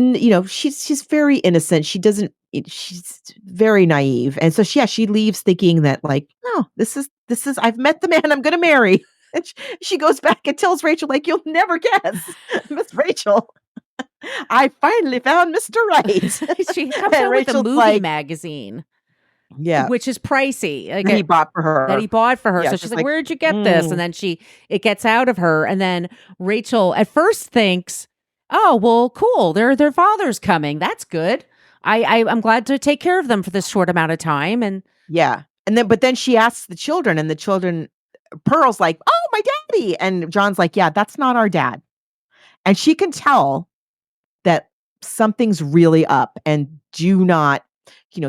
[SPEAKER 2] very innocent. She's very naive. And so she leaves thinking that like, oh, this is I've met the man I'm going to marry. And she goes back and tells Rachel like, you'll never guess, Miss Rachel, I finally found Mr. Right.
[SPEAKER 3] She comes out with a movie magazine.
[SPEAKER 2] Yeah.
[SPEAKER 3] Which is pricey. Like
[SPEAKER 2] he bought for her.
[SPEAKER 3] Yeah, so she's like, where'd you get this? And then it gets out of her. And then Rachel at first thinks, oh, well, cool. Their father's coming. That's good. I'm glad to take care of them for this short amount of time. And
[SPEAKER 2] yeah. But then she asks the children and the children, Pearl's like, oh, my daddy. And John's like, yeah, that's not our dad. And she can tell that something's really up and do not,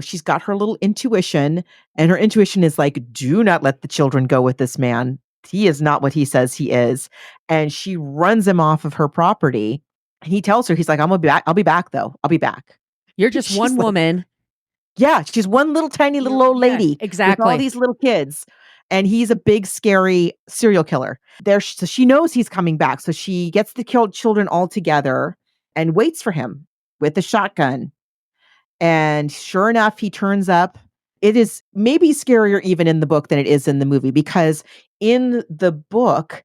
[SPEAKER 2] she's got her little intuition and her intuition is like, do not let the children go with this man. He is not what he says he is. And she runs him off of her property. And he tells her, he's like, I'm going to be back. I'll be back though. I'll be back.
[SPEAKER 3] You're just one woman.
[SPEAKER 2] Yeah. She's one little tiny little old lady.
[SPEAKER 3] Yeah, exactly.
[SPEAKER 2] With all these little kids. And he's a big, scary serial killer. So she knows he's coming back. So she gets the children all together and waits for him with a shotgun. And sure enough, he turns up. It is maybe scarier even in the book than it is in the movie, because in the book,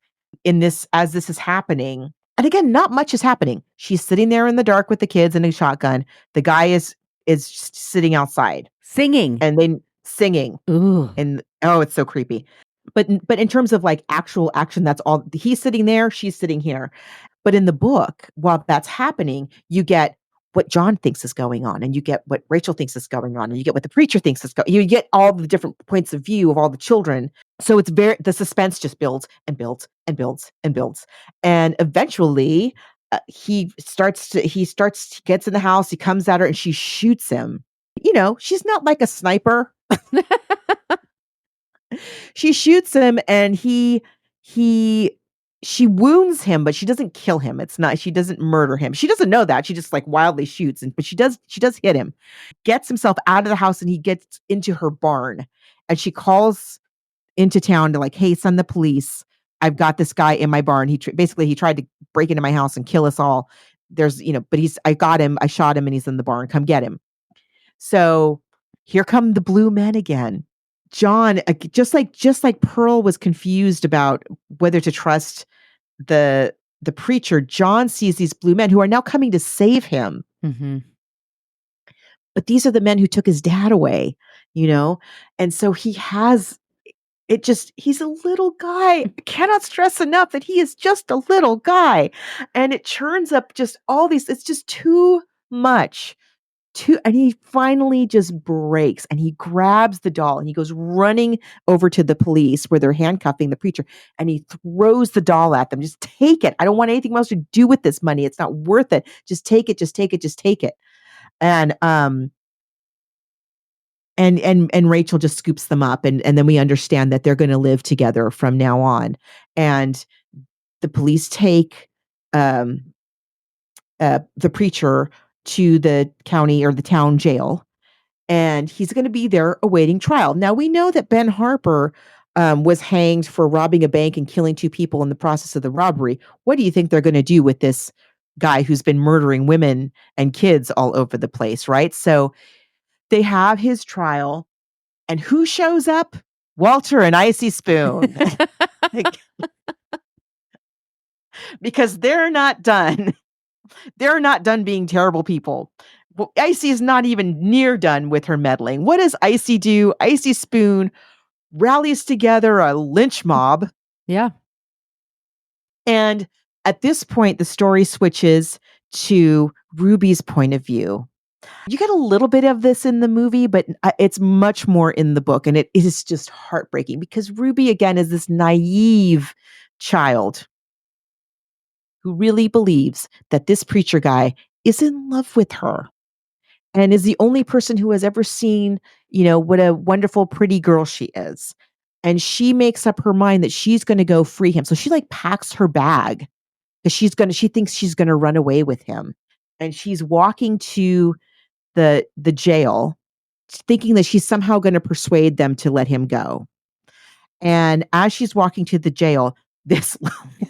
[SPEAKER 2] as this is happening, and again, not much is happening. She's sitting there in the dark with the kids and a shotgun. The guy is just sitting outside.
[SPEAKER 3] Singing.
[SPEAKER 2] And then singing.
[SPEAKER 3] Ooh.
[SPEAKER 2] And it's so creepy. But in terms of like actual action, that's all. He's sitting there, she's sitting here. But in the book, while that's happening, you get what John thinks is going on, and you get what Rachel thinks is going on, and you get what the preacher thinks is going on. You get all the different points of view of all the children. So the suspense just builds and builds and builds and builds. And eventually he gets in the house, he comes at her and she shoots him. She's not like a sniper. She shoots him and she wounds him, but she doesn't kill him. She doesn't murder him. She doesn't know that. She just like wildly shoots. But she does hit him, gets himself out of the house, and he gets into her barn. And she calls into town to like, hey, send the police. I've got this guy in my barn. He tried to break into my house and kill us all. But I got him. I shot him and he's in the barn. Come get him. So here come the blue men again. John, just like Pearl was confused about whether to trust the preacher, John sees these blue men who are now coming to save him.
[SPEAKER 3] Mm-hmm.
[SPEAKER 2] But these are the men who took his dad away, and so he's a little guy. I cannot stress enough that he is just a little guy. And it churns up just all these, it's just too much And he finally just breaks and he grabs the doll and he goes running over to the police where they're handcuffing the preacher and he throws the doll at them. Just take it. I don't want anything else to do with this money. It's not worth it. Just take it. Just take it. Just take it. And and Rachel just scoops them up and then we understand that they're going to live together from now on. And the police take the preacher to the county or the town jail, and he's going to be there awaiting trial. Now, we know that Ben Harper was hanged for robbing a bank and killing 2 people in the process of the robbery. What do you think they're going to do with this guy who's been murdering women and kids all over the place, right? So they have his trial, and who shows up? Walter and Icy Spoon. Because they're not done. They're not done being terrible people. Well, Icy is not even near done with her meddling. What does Icy do? Icy Spoon rallies together a lynch mob.
[SPEAKER 3] Yeah.
[SPEAKER 2] And at this point, the story switches to Ruby's point of view. You get a little bit of this in the movie, but it's much more in the book. And it is just heartbreaking because Ruby, again, is this naive child who really believes that this preacher guy is in love with her and is the only person who has ever seen, what a wonderful, pretty girl she is. And she makes up her mind that she's going to go free him. So she packs her bag because she thinks she's going to run away with him. And she's walking to the jail thinking that she's somehow going to persuade them to let him go. And as she's walking to the jail, this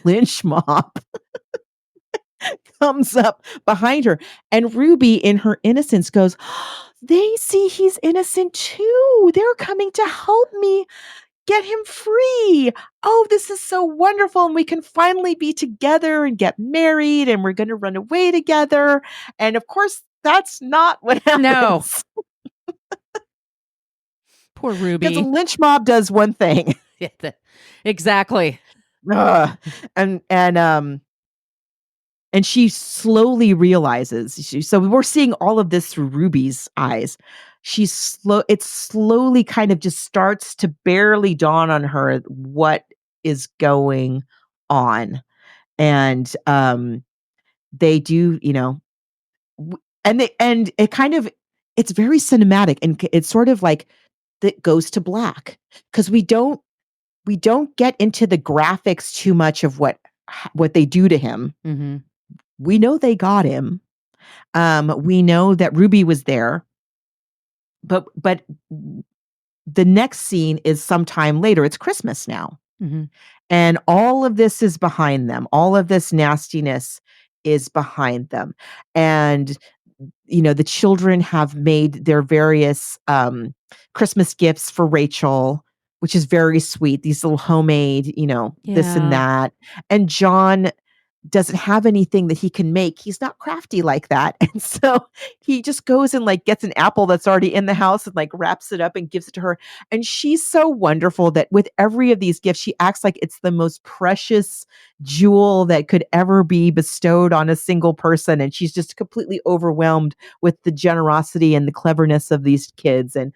[SPEAKER 2] lynch mob comes up behind her. And Ruby, in her innocence, goes, they see he's innocent too. They're coming to help me get him free. Oh, this is so wonderful. And we can finally be together and get married and we're going to run away together. And of course, that's not what happens.
[SPEAKER 3] No. Poor Ruby.
[SPEAKER 2] Because a lynch mob does one thing.
[SPEAKER 3] Exactly.
[SPEAKER 2] And she slowly realizes. So we're seeing all of this through Ruby's eyes. It slowly kind of just starts to barely dawn on her what is going on. And they do, and it kind of, it's very cinematic and it's sort of like that goes to black because we don't get into the graphics too much of what they do to him.
[SPEAKER 3] Mm-hmm.
[SPEAKER 2] We know they got him. We know that Ruby was there, but the next scene is sometime later. It's Christmas now.
[SPEAKER 3] Mm-hmm.
[SPEAKER 2] And all of this is behind them. All of this nastiness is behind them. And, the children have made their various Christmas gifts for Rachel, which is very sweet. These little homemade, this and that. And John doesn't have anything that he can make. He's not crafty like that. And so he just goes and gets an apple that's already in the house and wraps it up and gives it to her. And she's so wonderful that with every of these gifts, she acts like it's the most precious jewel that could ever be bestowed on a single person. And she's just completely overwhelmed with the generosity and the cleverness of these kids. And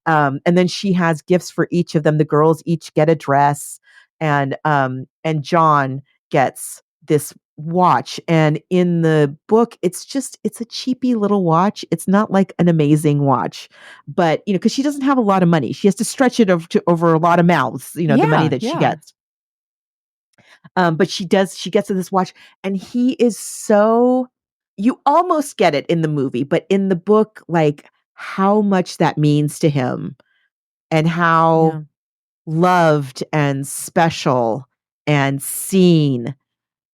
[SPEAKER 2] then she has gifts for each of them. The girls each get a dress and John gets this watch. And in the book, it's a cheapy little watch. It's not like an amazing watch, but because she doesn't have a lot of money, she has to stretch it over a lot of mouths, the money that she gets. But she gets this watch and he is so, you almost get it in the movie, but in the book, how much that means to him and how loved and special and seen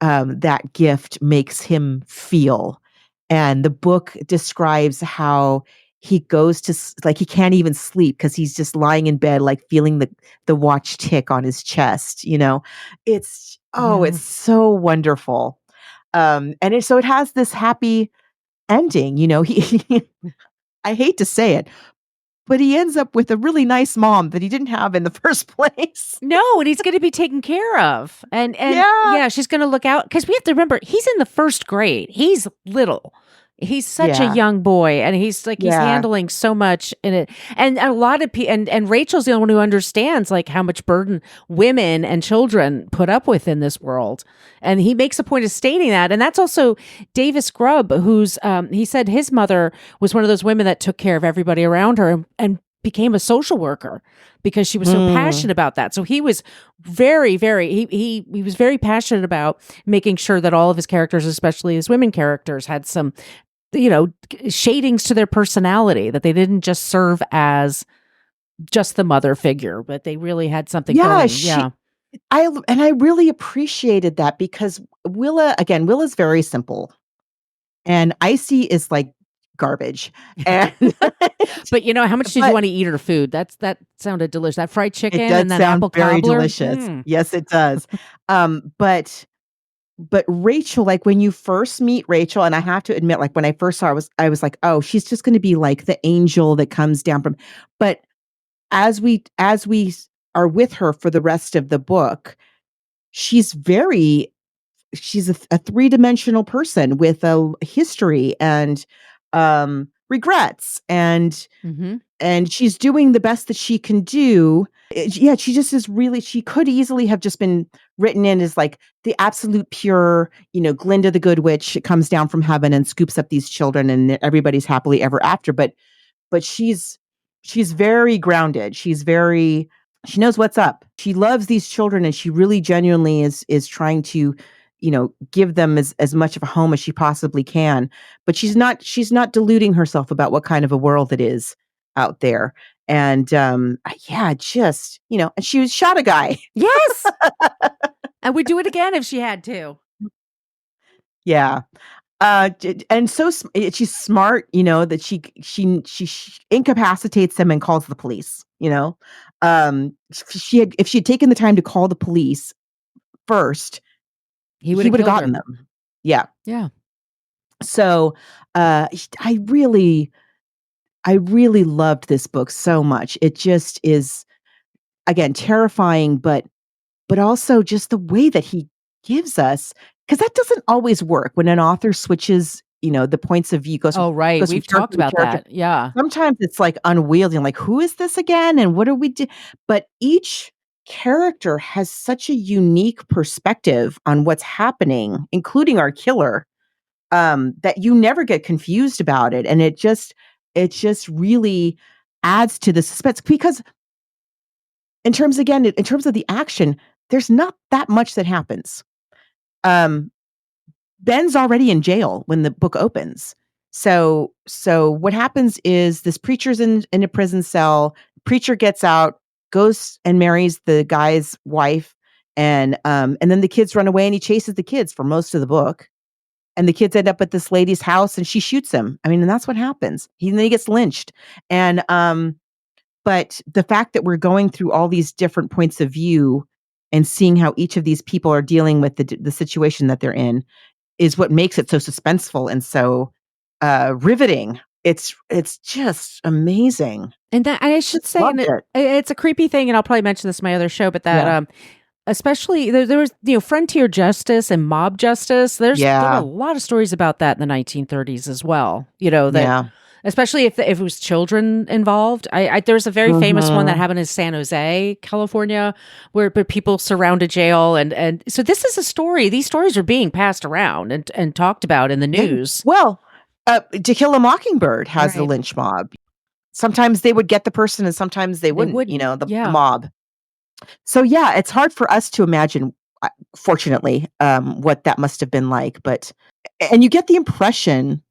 [SPEAKER 2] that gift makes him feel. And the book describes how he goes to he can't even sleep because he's just lying in bed, feeling the watch tick on his chest. It's it's so wonderful. And so it has this happy ending. He I hate to say it, but he ends up with a really nice mom that he didn't have in the first place.
[SPEAKER 3] No, and he's going to be taken care of. And she's going to look out because we have to remember he's in the first grade. He's little. He's such a
[SPEAKER 2] Yeah.
[SPEAKER 3] young boy, and he's
[SPEAKER 2] Yeah.
[SPEAKER 3] handling so much in it. And a lot of people, and Rachel's the only one who understands like how much burden women and children put up with in this world. And he makes a point of stating that. And that's also Davis Grubb, who's he said his mother was one of those women that took care of everybody around her and became a social worker because she was so passionate about that. So he was very, very he was very passionate about making sure that all of his characters, especially his women characters, had some, shadings to their personality, that they didn't just serve as just the mother figure, but they really had something
[SPEAKER 2] Yeah,
[SPEAKER 3] going.
[SPEAKER 2] I really appreciated that because Willa's very simple and Icy is like garbage. And
[SPEAKER 3] But how much did
[SPEAKER 2] But-
[SPEAKER 3] you want to eat her food? That sounded delicious. That fried chicken
[SPEAKER 2] it does
[SPEAKER 3] and that
[SPEAKER 2] sound
[SPEAKER 3] apple
[SPEAKER 2] very
[SPEAKER 3] cobbler.
[SPEAKER 2] delicious. Yes, it does. But Rachel, like when you first meet Rachel, and I have to admit, like when I first saw her, I was like, oh, she's just going to be like the angel that comes down from. But as we are with her for the rest of the book, she's a three-dimensional person with a history and regrets
[SPEAKER 3] Mm-hmm.
[SPEAKER 2] and she's doing the best that she can do. Yeah, she just is really, she could easily have just been written in as like the absolute pure, Glinda the Good Witch comes down from heaven and scoops up these children and everybody's happily ever after. But she's very grounded. She knows what's up. She loves these children and she really genuinely is trying to, give them as much of a home as she possibly can. But she's not deluding herself about what kind of a world it is out there. And yeah, just, and she shot a guy.
[SPEAKER 3] Yes. And would do it again if she had to.
[SPEAKER 2] Yeah. And so she's smart, that she incapacitates them and calls the police, if she had taken the time to call the police first, he would have gotten them. Yeah.
[SPEAKER 3] Yeah.
[SPEAKER 2] So, I really loved this book so much. It just is, again, terrifying, but also just the way that he gives us, because that doesn't always work when an author switches, the points of view.
[SPEAKER 3] Oh, right.
[SPEAKER 2] Goes from
[SPEAKER 3] We've talked
[SPEAKER 2] character to
[SPEAKER 3] about
[SPEAKER 2] character.
[SPEAKER 3] that. Yeah.
[SPEAKER 2] Sometimes it's like unwieldy, like who is this again, and what do we do? But each character has such a unique perspective on what's happening, including our killer, that you never get confused about it, and it just really adds to the suspense because in terms of the action, there's not that much that happens. Ben's already in jail when the book opens. So what happens is this preacher's in a prison cell. Preacher gets out, goes and marries the guy's wife, and then the kids run away and he chases the kids for most of the book. And the kids end up at this lady's house and she shoots him. I mean, and that's what happens. Then he gets lynched. And but the fact that we're going through all these different points of view and seeing how each of these people are dealing with the situation that they're in is what makes it so suspenseful and so riveting. It's just amazing.
[SPEAKER 3] And I should say, it's a creepy thing, and I'll probably mention this in my other show, but that especially there was frontier justice and mob justice. There were a lot of stories about that in the 1930s as well. Especially if it was children involved. There's a very famous one that happened in San Jose, California, where people surrounded jail. And so this is a story. These stories are being passed around and talked about in the news.
[SPEAKER 2] Well, To Kill a Mockingbird has the lynch mob. Sometimes they would get the person and sometimes they wouldn't, the mob. So yeah, it's hard for us to imagine, fortunately, what that must have been like. And you get the impression,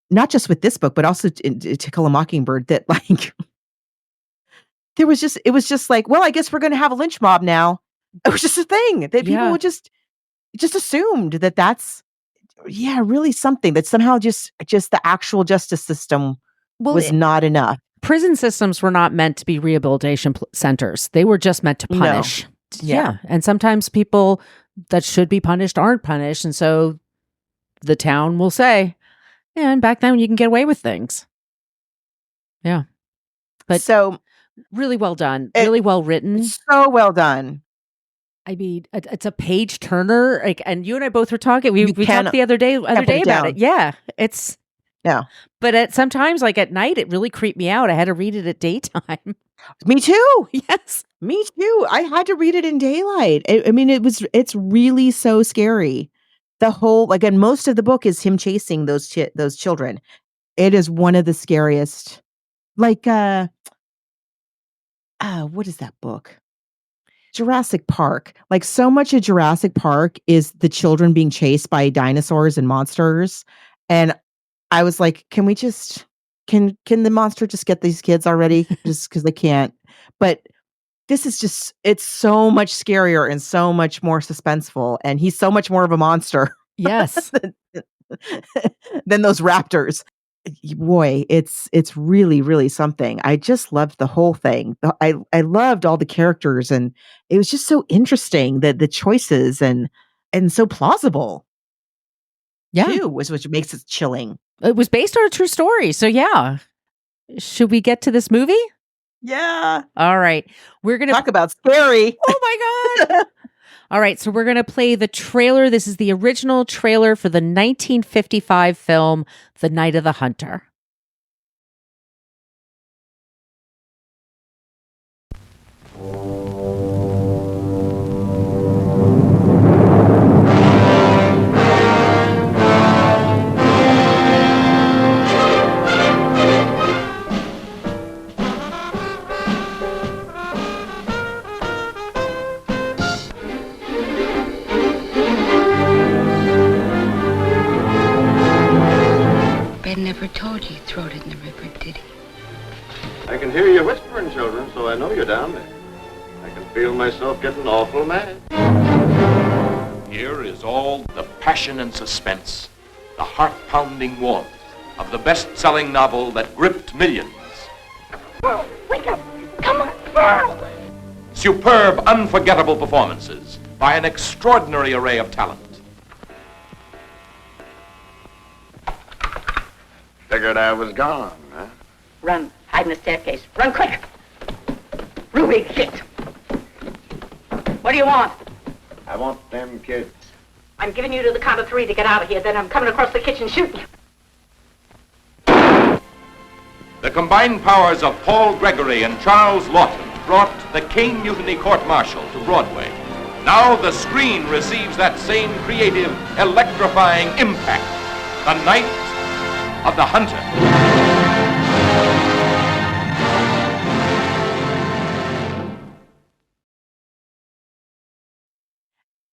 [SPEAKER 2] not just with this book, but also To Kill a Mockingbird, that like it was just like, well, I guess we're going to have a lynch mob now. It was just a thing that people would just assumed that that's really something that somehow just the actual justice system was not enough.
[SPEAKER 3] Prison systems were not meant to be rehabilitation centers. They were just meant to punish. No. Yeah. And sometimes people that should be punished aren't punished. And so the town will say, and back then you can get away with things. Yeah. But
[SPEAKER 2] so
[SPEAKER 3] really well done. Really well written.
[SPEAKER 2] So well done.
[SPEAKER 3] I mean, it's a page turner. And you and I both were talking. We talked the other day about it. Yeah. It's
[SPEAKER 2] Yeah.
[SPEAKER 3] But sometimes, like at night, it really creeped me out. I had to read it at daytime.
[SPEAKER 2] Me too.
[SPEAKER 3] Yes.
[SPEAKER 2] Me too. I had to read it in daylight. I mean, it's really so scary. The whole, like, and most of the book is him chasing those children. It is one of the scariest. Like, what is that book? Jurassic Park. Like, so much of Jurassic Park is the children being chased by dinosaurs and monsters. And I was like, can we just can the monster just get these kids already? Just because they can't. But this is just, it's so much scarier and so much more suspenseful. And he's so much more of a monster
[SPEAKER 3] Yes.
[SPEAKER 2] than those raptors. Boy, it's really, really something. I just loved the whole thing. I loved all the characters, and it was just so interesting that the choices and so plausible
[SPEAKER 3] Yeah.
[SPEAKER 2] too, which makes it chilling.
[SPEAKER 3] It was based on a true story. So yeah. Should we get to this movie?
[SPEAKER 2] Yeah.
[SPEAKER 3] All right. We're going to
[SPEAKER 2] Talk about scary.
[SPEAKER 3] Oh my God. All right. So we're going to play the trailer. This is the original trailer for the 1955 film, The Night of the Hunter.
[SPEAKER 4] Ben never told you thrown it in the river, did he?
[SPEAKER 5] I can hear you whispering, children, so I know you're down there. I can feel myself getting awful mad.
[SPEAKER 6] Here is all the passion and suspense, the heart-pounding warmth of the best-selling novel that gripped millions.
[SPEAKER 4] Well, wake up! Come on, Pearl!
[SPEAKER 6] Superb, unforgettable performances by an extraordinary array of talent.
[SPEAKER 5] Figured I was gone, huh?
[SPEAKER 4] Run, hide in the staircase. Run quick! Ruby, shit! What do you want?
[SPEAKER 5] I want them kids.
[SPEAKER 4] I'm giving you to the count of 3 to get out of here, then I'm coming across the kitchen shooting you.
[SPEAKER 6] The combined powers of Paul Gregory and Charles Laughton brought the King Mutiny Court-Martial to Broadway. Now the screen receives that same creative, electrifying impact. The Night of the Hunter.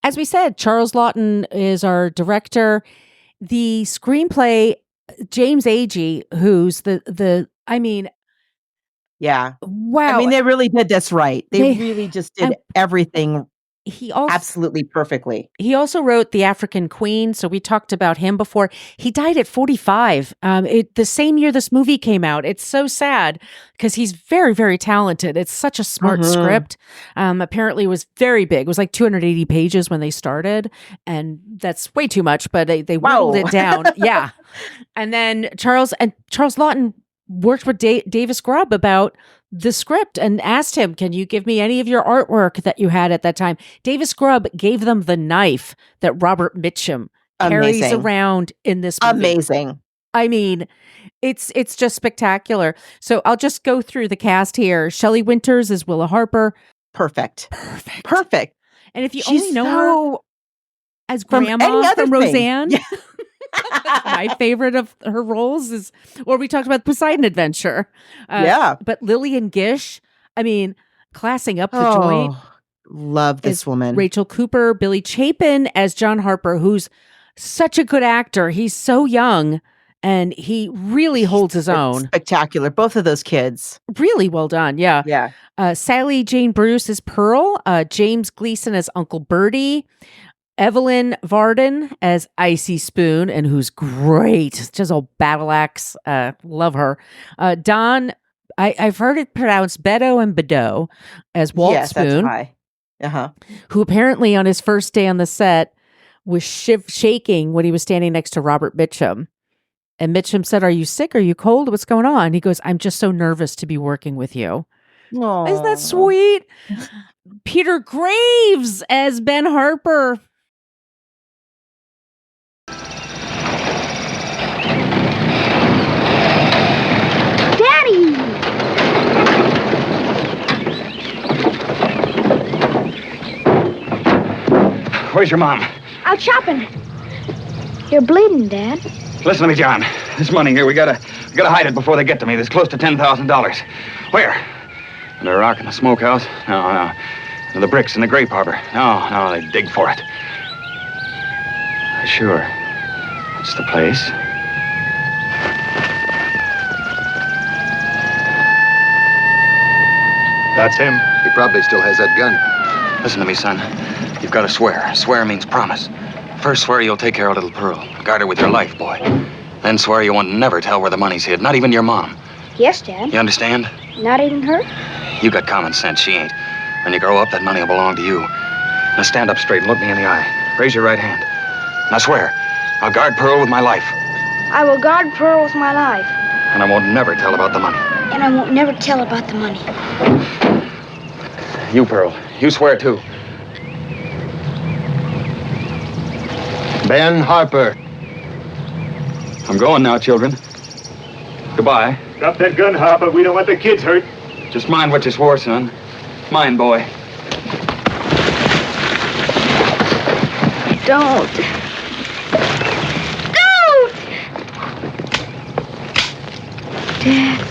[SPEAKER 3] As we said, Charles Laughton is our director. The screenplay, James Agee, who's
[SPEAKER 2] Yeah.
[SPEAKER 3] wow.
[SPEAKER 2] I mean, they really did this right. They
[SPEAKER 3] They-
[SPEAKER 2] really just did everything
[SPEAKER 3] he also
[SPEAKER 2] absolutely perfectly.
[SPEAKER 3] He also wrote The African Queen, so we talked about him before. He died at 45. The same year this movie came out. It's so sad because he's very, very talented. It's such a smart script. Apparently, it was very big. It was like 280 pages when they started, and that's way too much. But they whittled it down. Yeah, and then Charles Laughton worked with Davis Grubb about the script and asked him, can you give me any of your artwork that you had at that time? Davis Grubb gave them the knife that Robert Mitchum carries
[SPEAKER 2] Amazing.
[SPEAKER 3] around in this movie.
[SPEAKER 2] Amazing.
[SPEAKER 3] I mean, it's just spectacular. So I'll just go through the cast here. Shelley Winters is Willa Harper.
[SPEAKER 2] Perfect.
[SPEAKER 3] And if you
[SPEAKER 2] She's
[SPEAKER 3] only know her as
[SPEAKER 2] from
[SPEAKER 3] Grandma
[SPEAKER 2] any other
[SPEAKER 3] from
[SPEAKER 2] thing.
[SPEAKER 3] Roseanne.
[SPEAKER 2] Yeah.
[SPEAKER 3] My favorite of her roles is, or we talked about Poseidon Adventure.
[SPEAKER 2] Yeah.
[SPEAKER 3] But Lillian Gish, I mean, classing up the joint.
[SPEAKER 2] Love this
[SPEAKER 3] is
[SPEAKER 2] woman.
[SPEAKER 3] Rachel Cooper, Billy Chapin as John Harper, who's such a good actor. He's so young and he really holds his own.
[SPEAKER 2] Spectacular. Both of those kids.
[SPEAKER 3] Really well done. Yeah.
[SPEAKER 2] Yeah.
[SPEAKER 3] Sally Jane Bruce as Pearl, James Gleason as Uncle Bertie, Evelyn Varden as Icy Spoon, and who's great. Just a battle axe. Love her. Don, I've heard it pronounced Bedo and Bedeau as Walt
[SPEAKER 2] Yes,
[SPEAKER 3] Spoon,
[SPEAKER 2] that's high.
[SPEAKER 3] who apparently on his first day on the set was shaking when he was standing next to Robert Mitchum. And Mitchum said, "Are you sick? Are you cold? What's going on?" He goes, "I'm just so nervous to be working with you." Isn't that sweet? Peter Graves as Ben Harper.
[SPEAKER 7] Where's your mom?
[SPEAKER 8] Out shopping. You're bleeding, Dad.
[SPEAKER 7] Listen to me, John. This money here, we gotta hide it before they get to me. There's close to $10,000. Where? Under a rock in the smokehouse? No. The bricks in the grape harbor? No, they dig for it. Sure. That's the place.
[SPEAKER 5] That's him.
[SPEAKER 9] He probably still has that gun.
[SPEAKER 7] Listen to me, son. You've got to swear. Swear means promise. First, swear you'll take care of little Pearl. Guard her with your life, boy. Then swear you won't never tell where the money's hid, not even your mom.
[SPEAKER 8] Yes, Dad.
[SPEAKER 7] You understand?
[SPEAKER 8] Not even her?
[SPEAKER 7] You got common sense, she ain't. When you grow up, that money will belong to you. Now stand up straight and look me in the eye. Raise your right hand. Now swear, I'll guard Pearl with my life.
[SPEAKER 8] I will guard Pearl with my life.
[SPEAKER 7] And I won't never tell about the money.
[SPEAKER 8] And I won't never tell about the money.
[SPEAKER 7] You, Pearl, you swear too.
[SPEAKER 9] Ben Harper.
[SPEAKER 7] I'm going now, children. Goodbye.
[SPEAKER 5] Drop that gun, Harper. We don't want the kids hurt.
[SPEAKER 7] Just mind what you swore, son. Mind, boy.
[SPEAKER 8] Don't. Dad.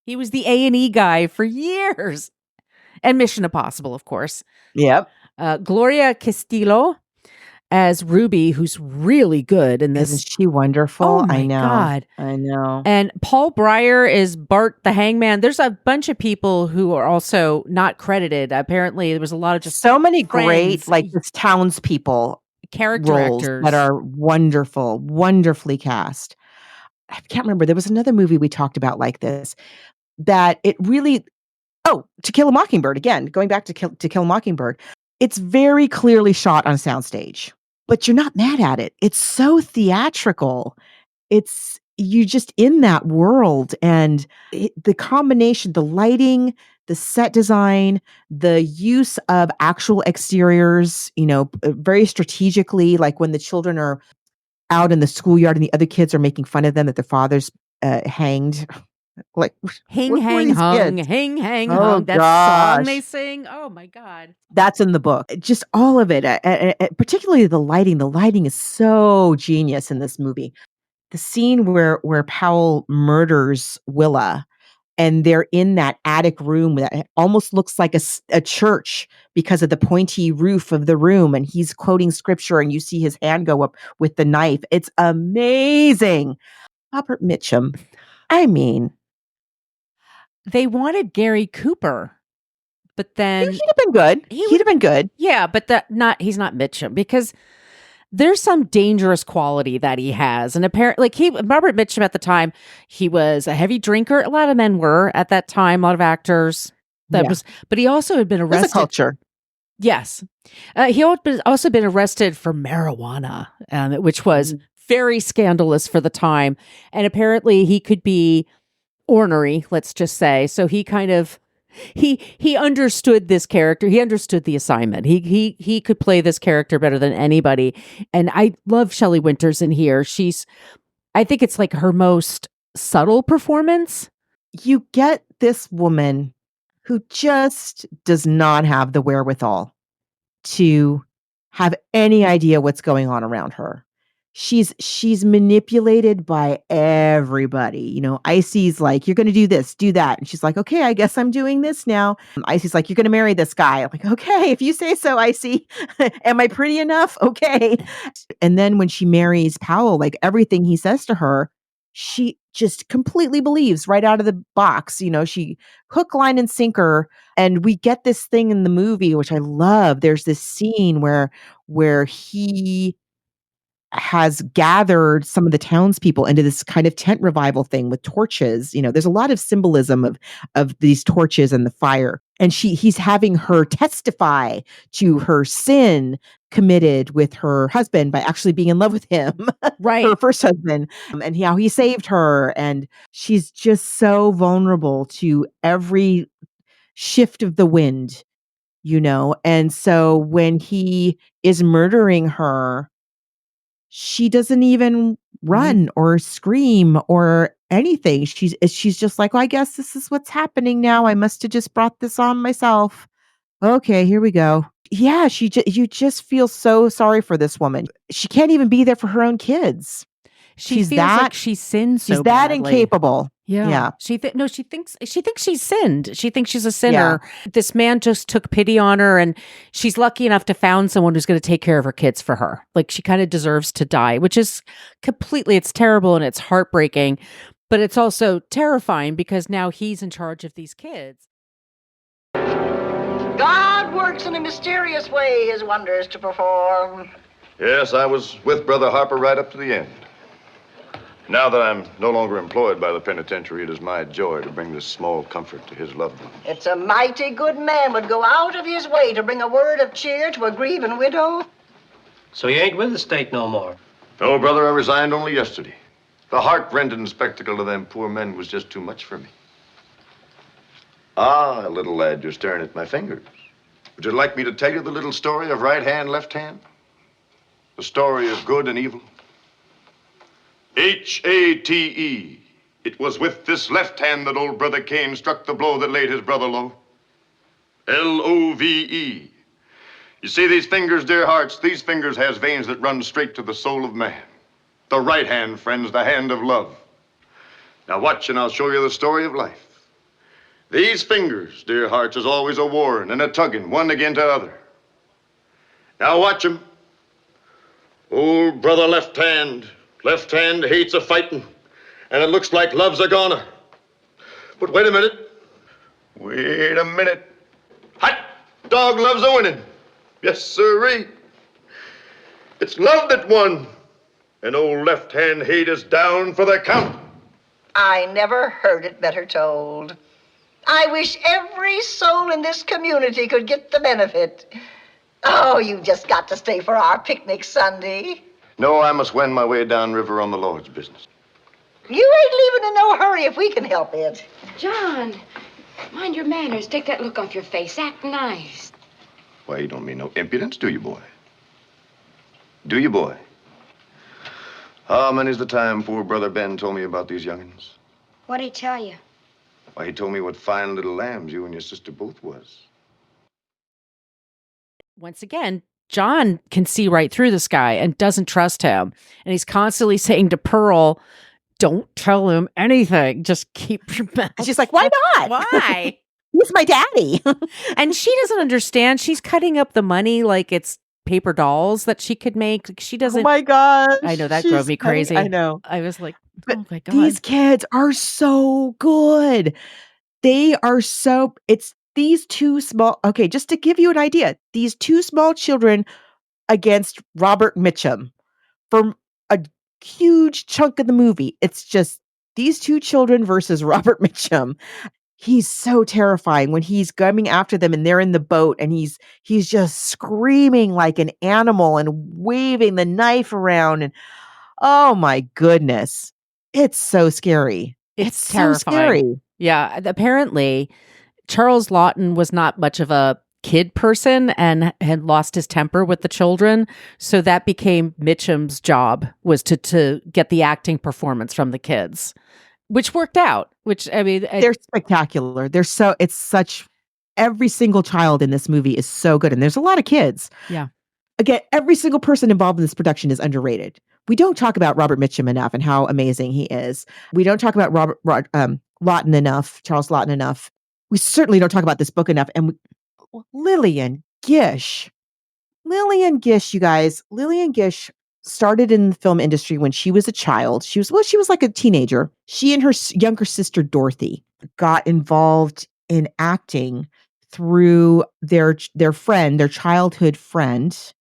[SPEAKER 3] He was the A&E guy for years. And Mission Impossible, of course.
[SPEAKER 2] Yep.
[SPEAKER 3] Gloria Castillo as Ruby, who's really good in this.
[SPEAKER 2] Isn't she wonderful?
[SPEAKER 3] Oh my
[SPEAKER 2] I know.
[SPEAKER 3] God.
[SPEAKER 2] I know.
[SPEAKER 3] And Paul Breyer is Bart the Hangman. There's a bunch of people who are also not credited. Apparently, there was a lot of just
[SPEAKER 2] so many
[SPEAKER 3] friends,
[SPEAKER 2] great, like, just townspeople
[SPEAKER 3] character
[SPEAKER 2] roles
[SPEAKER 3] actors
[SPEAKER 2] that are wonderful, wonderfully cast. I can't remember. There was another movie we talked about like this that it really. Oh, To Kill a Mockingbird again. Going back to Kill a Mockingbird, it's very clearly shot on a soundstage, but you're not mad at it. It's so theatrical. It's you just in that world, and the combination, the lighting, the set design, the use of actual exteriors. Very strategically, like when the children are out in the schoolyard and the other kids are making fun of them that their father's hanged. Like
[SPEAKER 3] hang,
[SPEAKER 2] what were
[SPEAKER 3] hang,
[SPEAKER 2] these
[SPEAKER 3] hung,
[SPEAKER 2] kids?
[SPEAKER 3] hang, hang,
[SPEAKER 2] Oh,
[SPEAKER 3] hung. That
[SPEAKER 2] gosh.
[SPEAKER 3] song they sing. Oh my God.
[SPEAKER 2] That's in the book. Just all of it, particularly the lighting. The lighting is so genius in this movie. The scene where Powell murders Willa, and they're in that attic room that almost looks like a church because of the pointy roof of the room, and he's quoting scripture, and you see his hand go up with the knife. It's amazing. Robert Mitchum. I mean,
[SPEAKER 3] They wanted Gary Cooper, but then
[SPEAKER 2] he'd have been good. He'd have been good.
[SPEAKER 3] yeah, but he's not Mitchum, because there's some dangerous quality that he has. And apparently, Robert Mitchum at the time, he was a heavy drinker. A lot of men were at that time, a lot of actors. But he also had been arrested.
[SPEAKER 2] It's a culture.
[SPEAKER 3] Yes. He had also been arrested for marijuana, which was very scandalous for the time. And apparently he could be ornery, let's just say. So he kind of, he understood this character. He understood the assignment. He could play this character better than anybody. And I love Shelley Winters in here. I think it's like her most subtle performance.
[SPEAKER 2] You get this woman who just does not have the wherewithal to have any idea what's going on around her. She's manipulated by everybody. Icy's like, you're going to do this, do that. And she's like, okay, I guess I'm doing this now. Icy's like, you're going to marry this guy. I'm like, okay, if you say so, Icy. Am I pretty enough? Okay. And then when she marries Powell, like everything he says to her, she just completely believes right out of the box. She hook, line, and sinker. And we get this thing in the movie, which I love. There's this scene where he has gathered some of the townspeople into this kind of tent revival thing with torches. There's a lot of symbolism of these torches and the fire. And he's having her testify to her sin committed with her husband by actually being in love with him.
[SPEAKER 3] Right.
[SPEAKER 2] Her first husband, and how he saved her. And she's just so vulnerable to every shift of the wind, and so when he is murdering her, she doesn't even run or scream or anything. She's just like, well, I guess this is what's happening now. I must have just brought this on myself. Okay, here we go. Yeah, you just feel so sorry for this woman. She can't even be there for her own kids.
[SPEAKER 3] She
[SPEAKER 2] She's
[SPEAKER 3] feels like she sinned so
[SPEAKER 2] she's that
[SPEAKER 3] badly.
[SPEAKER 2] incapable.
[SPEAKER 3] Yeah. She thinks she's sinned. She thinks she's a sinner. This man just took pity on her, and she's lucky enough to found someone who's going to take care of her kids for her. Like, she kind of deserves to die, which is it's terrible and it's heartbreaking, but it's also terrifying because now he's in charge of these kids.
[SPEAKER 10] God works in a mysterious way his wonders to perform.
[SPEAKER 5] Yes, I was with Brother Harper right up to the end. Now that I'm no longer employed by the penitentiary, it is my joy to bring this small comfort to his loved ones.
[SPEAKER 10] It's a mighty good man would go out of his way to bring a word of cheer to a grieving widow.
[SPEAKER 11] So you ain't with the state no more?
[SPEAKER 5] No, brother, I resigned only yesterday. The heart-rending spectacle of them poor men was just too much for me. Ah, little lad, you're staring at my fingers. Would you like me to tell you the little story of right hand, left hand? The story of good and evil? H-A-T-E. It was with this left hand that old brother Cain struck the blow that laid his brother low. L-O-V-E. You see these fingers, dear hearts? These fingers has veins that run straight to the soul of man. The right hand, friends, the hand of love. Now watch and I'll show you the story of life. These fingers, dear hearts, is always a warring and a tugging, one against the other. Now watch 'em. Old brother left hand hates a fighting, and it looks like love's a goner. But wait a minute. Wait a minute. Hot dog loves a winning. Yes, sirree. It's love that won, and old left hand hate is down for the count.
[SPEAKER 10] I never heard it better told. I wish every soul in this community could get the benefit. Oh, you just got to stay for our picnic Sunday.
[SPEAKER 5] No, I must wend my way downriver on the Lord's business.
[SPEAKER 10] You ain't leaving in no hurry if we can help it.
[SPEAKER 12] John, mind your manners. Take that look off your face. Act nice.
[SPEAKER 5] Why, you don't mean no impudence, do you, boy? Do you, boy? How many's the time poor brother Ben told me about these young'uns?
[SPEAKER 8] What'd he tell you?
[SPEAKER 5] Why, he told me what fine little lambs you and your sister both was.
[SPEAKER 3] Once again, John can see right through this guy and doesn't trust him. And he's constantly saying to Pearl, don't tell him anything. Just keep your mouth.
[SPEAKER 2] She's like, why not?
[SPEAKER 3] Why?
[SPEAKER 2] He's my daddy.
[SPEAKER 3] And she doesn't understand. She's cutting up the money like it's paper dolls that she could make. She doesn't.
[SPEAKER 2] Oh my gosh.
[SPEAKER 3] I know, that drove me crazy.
[SPEAKER 2] I know.
[SPEAKER 3] I was like,
[SPEAKER 2] but
[SPEAKER 3] oh my God.
[SPEAKER 2] These kids are so good. It's these two small, okay, just to give you an idea, these two small children against Robert Mitchum for a huge chunk of the movie. It's just these two children versus Robert Mitchum. He's so terrifying when he's coming after them and they're in the boat and he's just screaming like an animal and waving the knife around. And oh my goodness, it's so scary.
[SPEAKER 3] It's
[SPEAKER 2] terrifying. So scary.
[SPEAKER 3] Yeah. Apparently, Charles Laughton was not much of a kid person and had lost his temper with the children. So that became Mitchum's job, was to get the acting performance from the kids, which worked out, which, I mean,
[SPEAKER 2] they're spectacular. Every single child in this movie is so good. And there's a lot of kids.
[SPEAKER 3] Yeah.
[SPEAKER 2] Again, every single person involved in this production is underrated. We don't talk about Robert Mitchum enough and how amazing he is. We don't talk about Laughton enough, Charles Laughton enough. We certainly don't talk about this book enough. And Lillian Gish, you guys. Lillian Gish started in the film industry when she was a child. She was like a teenager. She and her younger sister, Dorothy, got involved in acting through their childhood friend,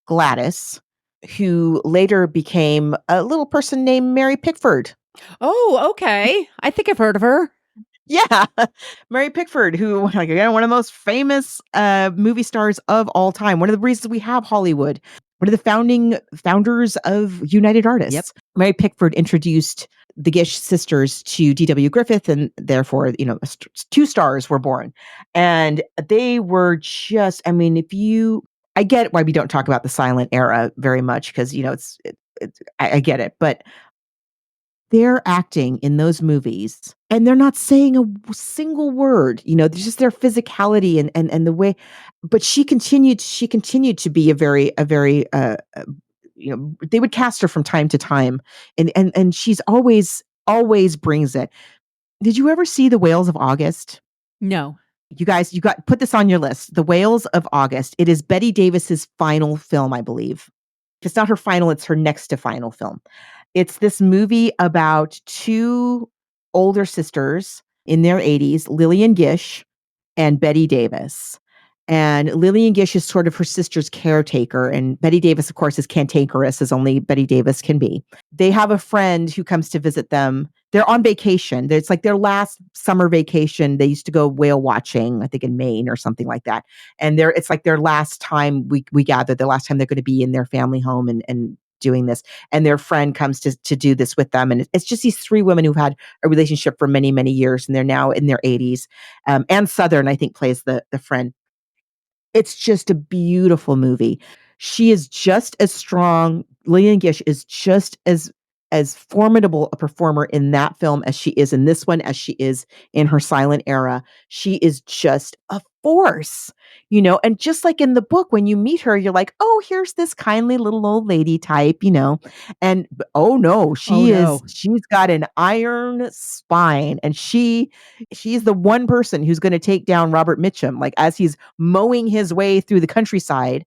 [SPEAKER 2] Gladys, who later became a little person named Mary Pickford.
[SPEAKER 3] Oh, okay. I think I've heard of her.
[SPEAKER 2] Yeah. Mary Pickford, who, again, one of the most famous movie stars of all time. One of the reasons we have Hollywood. One of the founders of United Artists. Yep. Mary Pickford introduced the Gish sisters to D.W. Griffith, and therefore, 2 stars were born. And they were just, I get why we don't talk about the silent era very much because, I get it, but they're acting in those movies and they're not saying a single word, just their physicality and the way, but she continued to be a very, they would cast her from time to time and she's always brings it. Did you ever see The Whales of August?
[SPEAKER 3] No.
[SPEAKER 2] You guys, put this on your list. The Whales of August. It is Bette Davis's final film, I believe. If it's not her final, it's her next to final film. It's this movie about 2 older sisters in their 80s, Lillian Gish and Bette Davis. And Lillian Gish is sort of her sister's caretaker. And Bette Davis, of course, is cantankerous as only Bette Davis can be. They have a friend who comes to visit them. They're on vacation. It's like their last summer vacation. They used to go whale watching, I think in Maine or something like that. And it's like their last time we gather, the last time they're going to be in their family home and doing this. And their friend comes to do this with them. And it's just these 3 women who've had a relationship for many, many years. And they're now in their 80s. Ann Southern, I think, plays the friend. It's just a beautiful movie. She is just as strong. Lillian Gish is just as formidable a performer in that film as she is in this one, as she is in her silent era. She is just a force, and just like in the book, when you meet her, you're like, oh, here's this kindly little old lady type, and oh no, she's got an iron spine, and she's the one person who's going to take down Robert Mitchum, like as he's mowing his way through the countryside.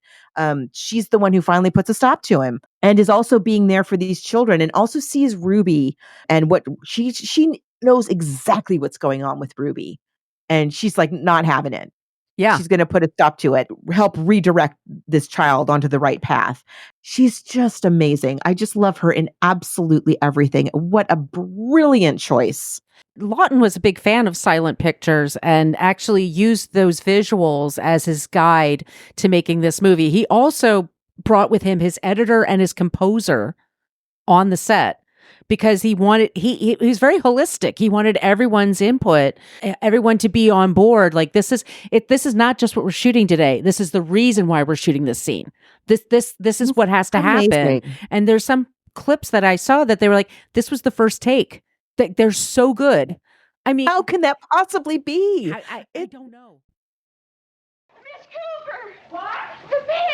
[SPEAKER 2] She's the one who finally puts a stop to him and is also being there for these children and also sees Ruby and what she knows exactly what's going on with Ruby. And she's like not having it.
[SPEAKER 3] Yeah.
[SPEAKER 2] She's going to put a stop to it, help redirect this child onto the right path. She's just amazing. I just love her in absolutely everything. What a brilliant choice.
[SPEAKER 3] Laughton was a big fan of silent pictures and actually used those visuals as his guide to making this movie. He also brought with him his editor and his composer on the set because he wanted, he was very holistic. He wanted everyone's input, everyone to be on board. Like this is not just what we're shooting today. This is the reason why we're shooting this scene. This is what has to happen. And there's some clips that I saw that they were like, this was the first take. They're so good. I mean,
[SPEAKER 2] how can that possibly be?
[SPEAKER 3] I don't know.
[SPEAKER 12] Miss Cooper! What? The man!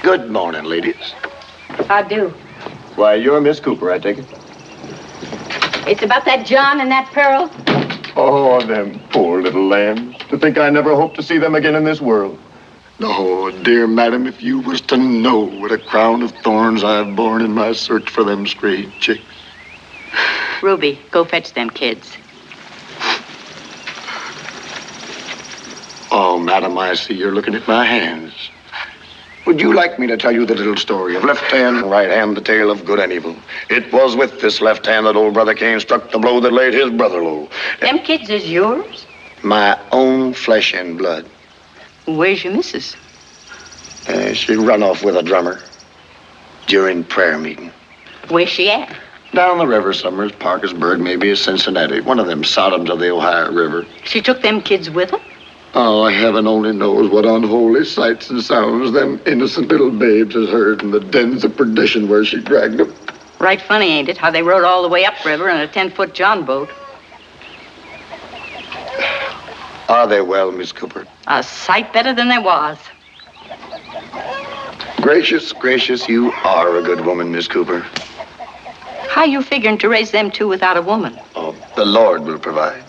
[SPEAKER 5] Good morning, ladies.
[SPEAKER 4] I do.
[SPEAKER 5] Why, you're Miss Cooper, I take it.
[SPEAKER 4] It's about that John and that Pearl.
[SPEAKER 5] Oh, them poor little lambs. To think I never hope to see them again in this world. Oh, dear madam, if you was to know what a crown of thorns I've borne in my search for them strayed chicks.
[SPEAKER 4] Ruby, go fetch them kids.
[SPEAKER 5] Oh, madam, I see you're looking at my hands. Would you like me to tell you the little story of left hand and right hand, the tale of good and evil? It was with this left hand that old brother Cain struck the blow that laid his brother low.
[SPEAKER 4] Them kids is yours?
[SPEAKER 5] My own flesh and blood.
[SPEAKER 4] Where's your missus?
[SPEAKER 5] She run off with a drummer during prayer meeting.
[SPEAKER 4] Where's she at?
[SPEAKER 5] Down the river somewhere, Parkersburg, maybe Cincinnati. One of them Sodoms of the Ohio River.
[SPEAKER 4] She took them kids with her?
[SPEAKER 5] Oh, heaven only knows what unholy sights and sounds them innocent little babes has heard in the dens of perdition where she dragged them.
[SPEAKER 4] Right funny, ain't it, how they rode all the way upriver in a 10-foot John boat?
[SPEAKER 5] Are they well, Miss Cooper?
[SPEAKER 4] A sight better than there was.
[SPEAKER 5] Gracious, gracious, you are a good woman, Miss Cooper.
[SPEAKER 4] How you figuring to raise them 2 without a woman?
[SPEAKER 5] Oh, the Lord will provide.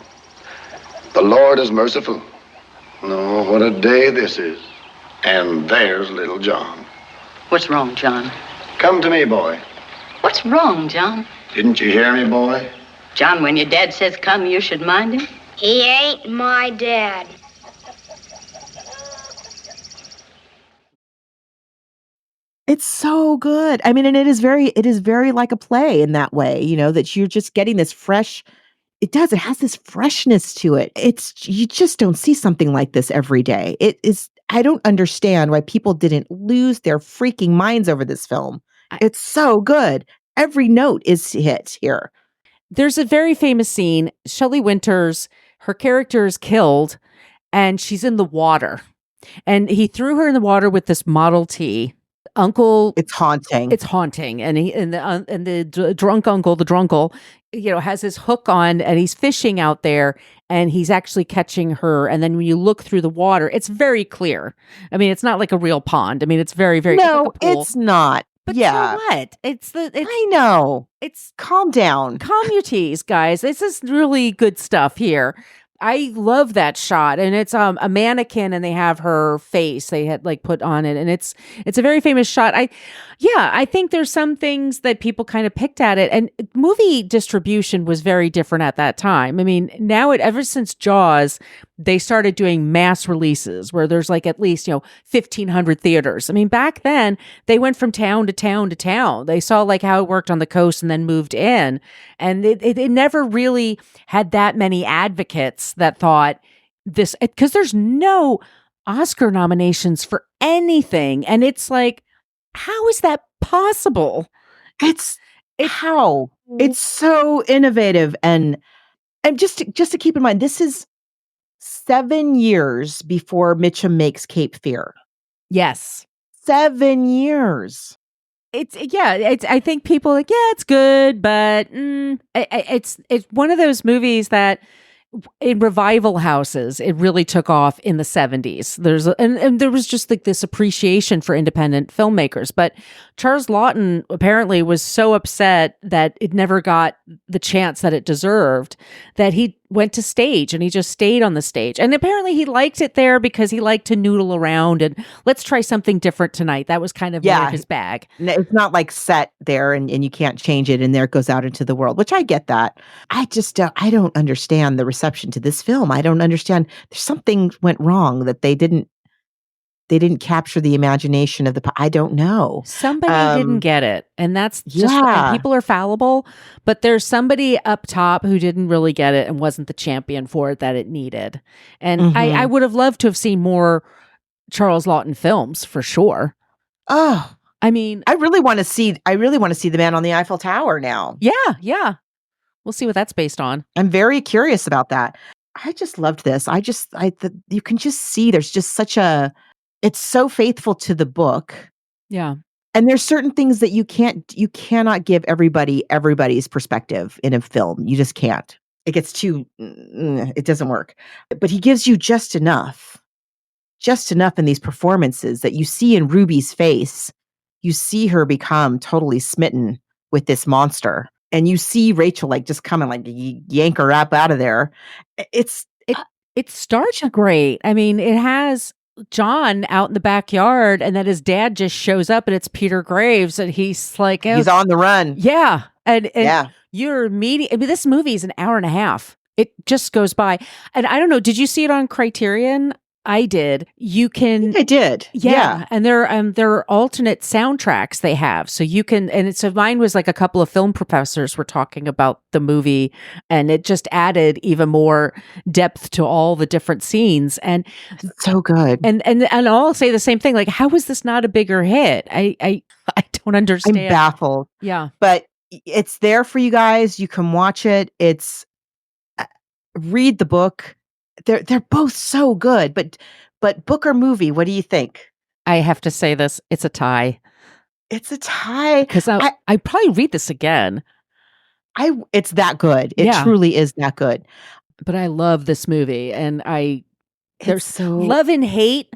[SPEAKER 5] The Lord is merciful. No, what a day this is. And there's little John.
[SPEAKER 4] What's wrong, John?
[SPEAKER 5] Come to me, boy.
[SPEAKER 4] What's wrong, John?
[SPEAKER 5] Didn't you hear me, boy?
[SPEAKER 4] John, when your dad says come, you should mind him.
[SPEAKER 8] He ain't my dad.
[SPEAKER 2] It's so good. I mean, and it is very like a play in that way, that you're just getting this fresh It does. It has this freshness to it. You just don't see something like this every day. It is. I don't understand why people didn't lose their freaking minds over this film. It's so good. Every note is hit here.
[SPEAKER 3] There's a very famous scene. Shelley Winters, her character is killed, and she's in the water. And he threw her in the water with this Model T. Uncle,
[SPEAKER 2] it's haunting.
[SPEAKER 3] It's haunting, and the drunk uncle, has his hook on, and he's fishing out there, and he's actually catching her. And then when you look through the water, it's very clear. I mean, it's not like a real pond. I mean, it's very, very.
[SPEAKER 2] No,
[SPEAKER 3] it's, like
[SPEAKER 2] it's not.
[SPEAKER 3] But
[SPEAKER 2] yeah,
[SPEAKER 3] so what? I
[SPEAKER 2] know.
[SPEAKER 3] It's
[SPEAKER 2] calm down,
[SPEAKER 3] calm your teas, guys. This is really good stuff here. I love that shot, and it's a mannequin, and they have her face they had put on it, and it's a very famous shot. I think there's some things that people kind of picked at it, and movie distribution was very different at that time. I mean, now ever since Jaws, they started doing mass releases where there's at least 1,500 theaters. I mean, back then they went from town to town to town. They saw how it worked on the coast and then moved in, and it never really had that many advocates that thought this, because there's no Oscar nominations for anything, and it's how is that possible?
[SPEAKER 2] It's how it's so innovative, and just to keep in mind, this is 7 years before Mitchum makes Cape Fear.
[SPEAKER 3] Yes,
[SPEAKER 2] 7 years.
[SPEAKER 3] I think people it's good, but it's one of those movies that in revival houses, it really took off in the 70s. And there was just this appreciation for independent filmmakers. But Charles Laughton apparently was so upset that it never got the chance that it deserved that he went to stage, and he just stayed on the stage. And apparently he liked it there because he liked to noodle around and let's try something different tonight. That was kind of more of his bag.
[SPEAKER 2] It's not set there and you can't change it, and there it goes out into the world, which I get that. I just I don't understand the reception to this film. I don't understand. There's something went wrong that they didn't capture the imagination of I don't know.
[SPEAKER 3] Somebody didn't get it. And that's just, and people are fallible, but there's somebody up top who didn't really get it and wasn't the champion for it that it needed. And I would have loved to have seen more Charles Laughton films for sure.
[SPEAKER 2] Oh,
[SPEAKER 3] I mean,
[SPEAKER 2] I really want to see The Man on the Eiffel Tower now.
[SPEAKER 3] Yeah. We'll see what that's based on.
[SPEAKER 2] I'm very curious about that. I just loved this. You can just see there's just it's so faithful to the book.
[SPEAKER 3] Yeah.
[SPEAKER 2] And there's certain things that you cannot give everybody's perspective in a film. You just can't. It gets too, it doesn't work. But he gives you just enough in these performances that you see in Ruby's face. You see her become totally smitten with this monster. And you see Rachel just come and yank her up out of there. It
[SPEAKER 3] starts great. I mean, it has John out in the backyard, and then his dad just shows up, and it's Peter Graves, and he's
[SPEAKER 2] he's on the run.
[SPEAKER 3] Yeah. And you're immediate. I mean, this movie is an hour and a half. It just goes by. And I don't know, did you see it on Criterion? I did.
[SPEAKER 2] I did. Yeah.
[SPEAKER 3] And there are alternate soundtracks they have. So you can, so mine was a couple of film professors were talking about the movie, and it just added even more depth to all the different scenes. And
[SPEAKER 2] it's so good.
[SPEAKER 3] And I'll say the same thing. How is this not a bigger hit? I don't understand.
[SPEAKER 2] I'm baffled.
[SPEAKER 3] Yeah.
[SPEAKER 2] But it's there for you guys. You can watch it. Read the book. They're both so good, but book or movie, what do you think?
[SPEAKER 3] I have to say this, it's a tie.
[SPEAKER 2] It's a tie.
[SPEAKER 3] Because I probably read this again.
[SPEAKER 2] It's that good. It truly is that good.
[SPEAKER 3] But I love this movie, and there's love and hate.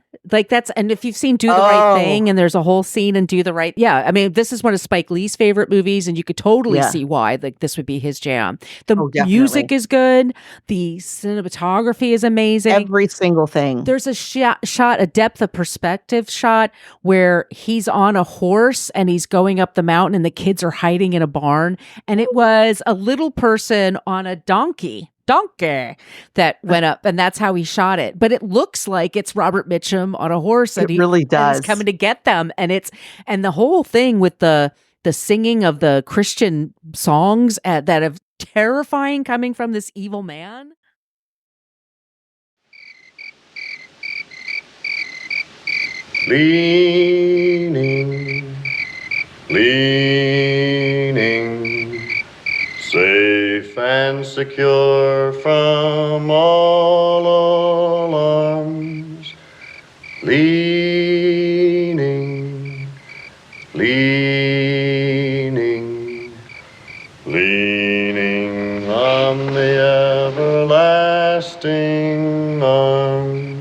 [SPEAKER 3] And if you've seen Do the Right Thing, and there's a whole scene in Do the Right. Yeah. I mean, this is one of Spike Lee's favorite movies, and you could totally see why this would be his jam. The music is good. The cinematography is amazing.
[SPEAKER 2] Every single thing.
[SPEAKER 3] There's a shot, a depth of perspective shot where he's on a horse and he's going up the mountain, and the kids are hiding in a barn. And it was a little person on a donkey that went up, and that's how he shot it. But it looks like it's Robert Mitchum on a horse, and
[SPEAKER 2] it really does.
[SPEAKER 3] And he's coming to get them, and the whole thing with the singing of the Christian songs that have terrifying coming from this evil man.
[SPEAKER 5] Leaning, leaning, safe and secure from all alarms. Leaning, leaning, leaning on the everlasting arms.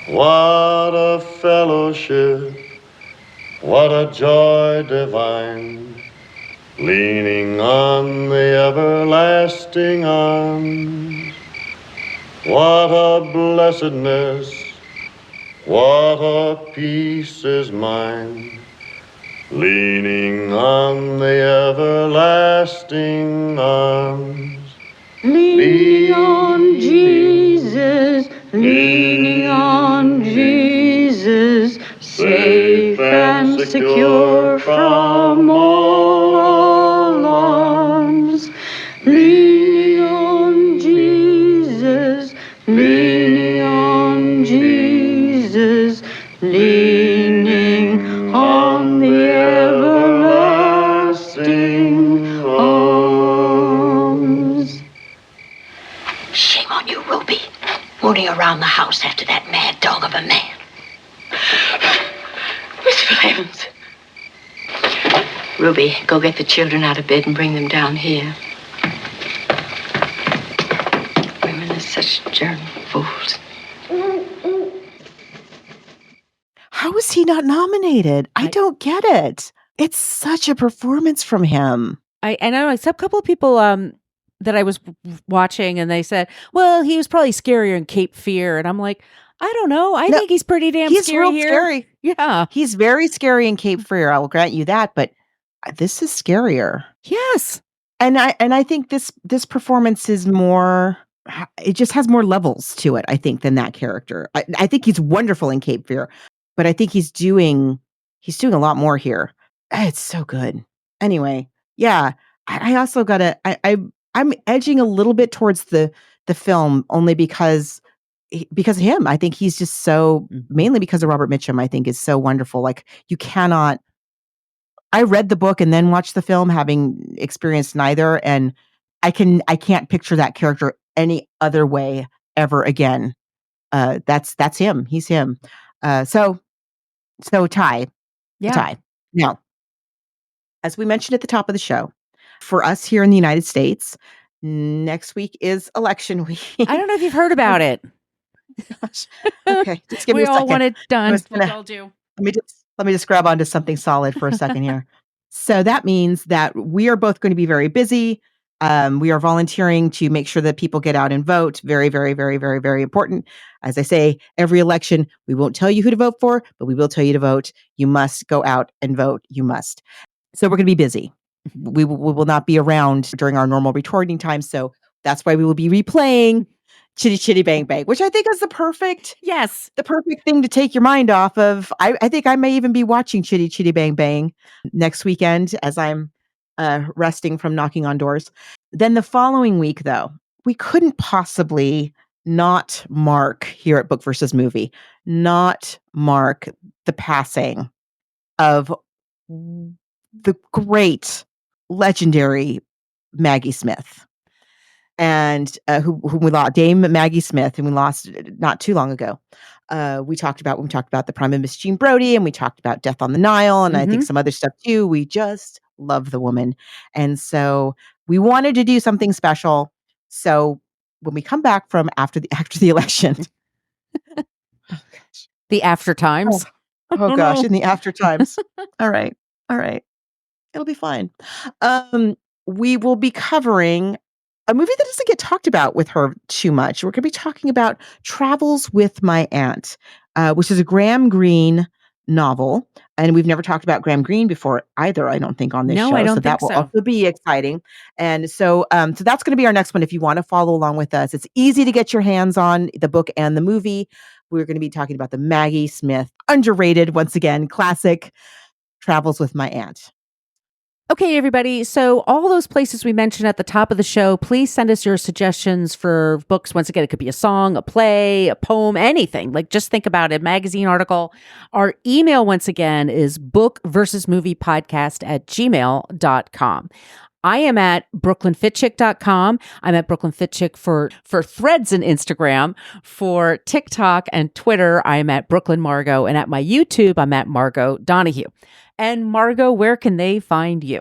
[SPEAKER 5] What a fellowship, what a joy divine, leaning on the everlasting arms. What a blessedness, what a peace is mine, leaning on the everlasting arms.
[SPEAKER 13] Leaning on Jesus, leaning on Jesus, safe and secure from all alarms. Leaning on Jesus, leaning on Jesus, leaning on the everlasting arms.
[SPEAKER 4] Shame on you, Ruby. Mooning around the house after that mad dog of a man. Mr. Evans. Ruby, go get the children out of bed and bring them down here. Women are such germ fools.
[SPEAKER 2] How is he not nominated? I don't get it. It's such a performance from him.
[SPEAKER 3] I know a couple of people that I was watching, and they said, well, he was probably scarier in Cape Fear. And I'm like, I don't know. I think he's pretty damn
[SPEAKER 2] He's
[SPEAKER 3] scary
[SPEAKER 2] real
[SPEAKER 3] here.
[SPEAKER 2] scary.
[SPEAKER 3] Yeah.
[SPEAKER 2] He's very scary in Cape Fear. I will grant you that, but this is scarier.
[SPEAKER 3] Yes.
[SPEAKER 2] And I think this performance is more, it just has more levels to it, I think, than that character. I think he's wonderful in Cape Fear, but I think he's doing a lot more here. It's so good. Anyway, yeah. I also gotta I'm edging a little bit towards the film only because of him. I think he's just so, mainly because of Robert Mitchum, I think is so wonderful. Like, you cannot, I read the book and then watched the film, having experienced neither, and I can't picture that character any other way ever again. That's him. He's him. So tie.
[SPEAKER 3] Yeah.
[SPEAKER 2] Tie. Now, as we mentioned at the top of the show, for us here in the United States, next week is election week.
[SPEAKER 3] I don't know if you've heard about it.
[SPEAKER 2] Gosh. Okay, just give me
[SPEAKER 3] We
[SPEAKER 2] a
[SPEAKER 3] all
[SPEAKER 2] second.
[SPEAKER 3] want it done.
[SPEAKER 2] Just
[SPEAKER 3] We
[SPEAKER 2] gonna-
[SPEAKER 3] all do.
[SPEAKER 2] Let me just grab onto something solid for a second here. So that means that we are both going to be very busy. We are volunteering to make sure that people get out and vote. Very, very, very, very, very important. As I say, every election, we won't tell you who to vote for, but we will tell you to vote. You must go out and vote. You must. So we're going to be busy. We will not be around during our normal recording time. So that's why we will be replaying Chitty Chitty Bang Bang, which I think is the perfect thing to take your mind off of. I think I may even be watching Chitty Chitty Bang Bang next weekend as I'm resting from knocking on doors. Then the following week, though, we couldn't possibly not mark here at Book versus Movie, not mark the passing of the great, legendary Maggie Smith. And who we lost, Dame Maggie Smith, and we lost not too long ago. We talked about the Prime of Miss Jean Brodie, and we talked about Death on the Nile, and I think some other stuff too. We just love the woman, and so we wanted to do something special. So when we come back from after the election,
[SPEAKER 3] the after times.
[SPEAKER 2] Oh gosh, in the after times. All right, it'll be fine. We will be covering a movie that doesn't get talked about with her too much. We're going to be talking about Travels with My Aunt, which is a Graham Greene novel. And we've never talked about Graham Greene before either, I don't think, on this show.
[SPEAKER 3] No, I don't
[SPEAKER 2] so that
[SPEAKER 3] think
[SPEAKER 2] will
[SPEAKER 3] so.
[SPEAKER 2] also be exciting. And so that's going to be our next one if you want to follow along with us. It's easy to get your hands on the book and the movie. We're going to be talking about the Maggie Smith, underrated, once again, classic Travels with My Aunt.
[SPEAKER 3] Okay, everybody. So all those places we mentioned at the top of the show, please send us your suggestions for books. Once again, it could be a song, a play, a poem, anything. Like, just think about it. Magazine article. Our email, once again, is bookversusmoviepodcast@gmail.com. I am at brooklynfitchick.com. I'm at brooklynfitchick for Threads and Instagram. For TikTok and Twitter, I'm at Brooklyn Margot. And at my YouTube, I'm at Margot Donahue. And Margot, where can they find you?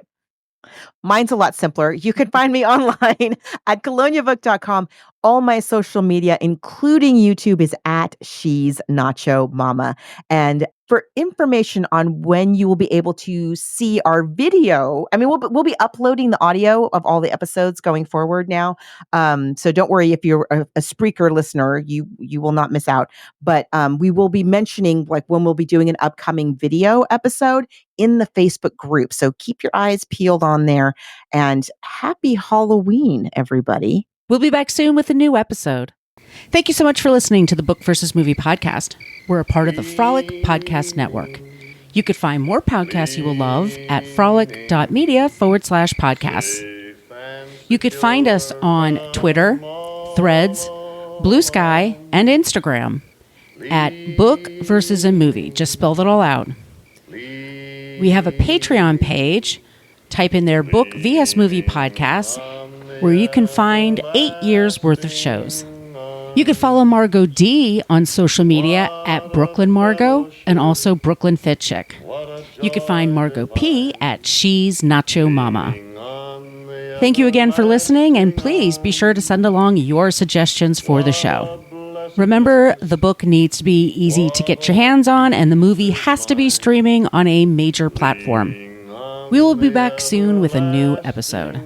[SPEAKER 2] Mine's a lot simpler. You can find me online at coloniabook.com. All my social media, including YouTube, is at She's Nacho Mama. And for information on when you will be able to see our video, I mean, we'll be uploading the audio of all the episodes going forward now. So don't worry if you're a Spreaker listener, you will not miss out. But we will be mentioning like when we'll be doing an upcoming video episode in the Facebook group. So keep your eyes peeled on there. And happy Halloween, everybody.
[SPEAKER 3] We'll be back soon with a new episode. Thank you so much for listening to the Book versus Movie podcast. We're a part of the Frolic Podcast Network. You could find more podcasts you will love at frolic.media/podcasts. You could find us on Twitter, Threads, Blue Sky, and Instagram at Book versus a Movie. Just spelled it all out. We have a Patreon page. Type in there Book vs Movie Podcasts, where you can find 8 years worth of shows. You can follow Margot D on social media at Brooklyn Margot and also Brooklyn Fit Chick. You can find Margot P at She's Nacho Mama. Thank you again for listening, and please be sure to send along your suggestions for the show. Remember, the book needs to be easy to get your hands on, and the movie has to be streaming on a major platform. We will be back soon with a new episode.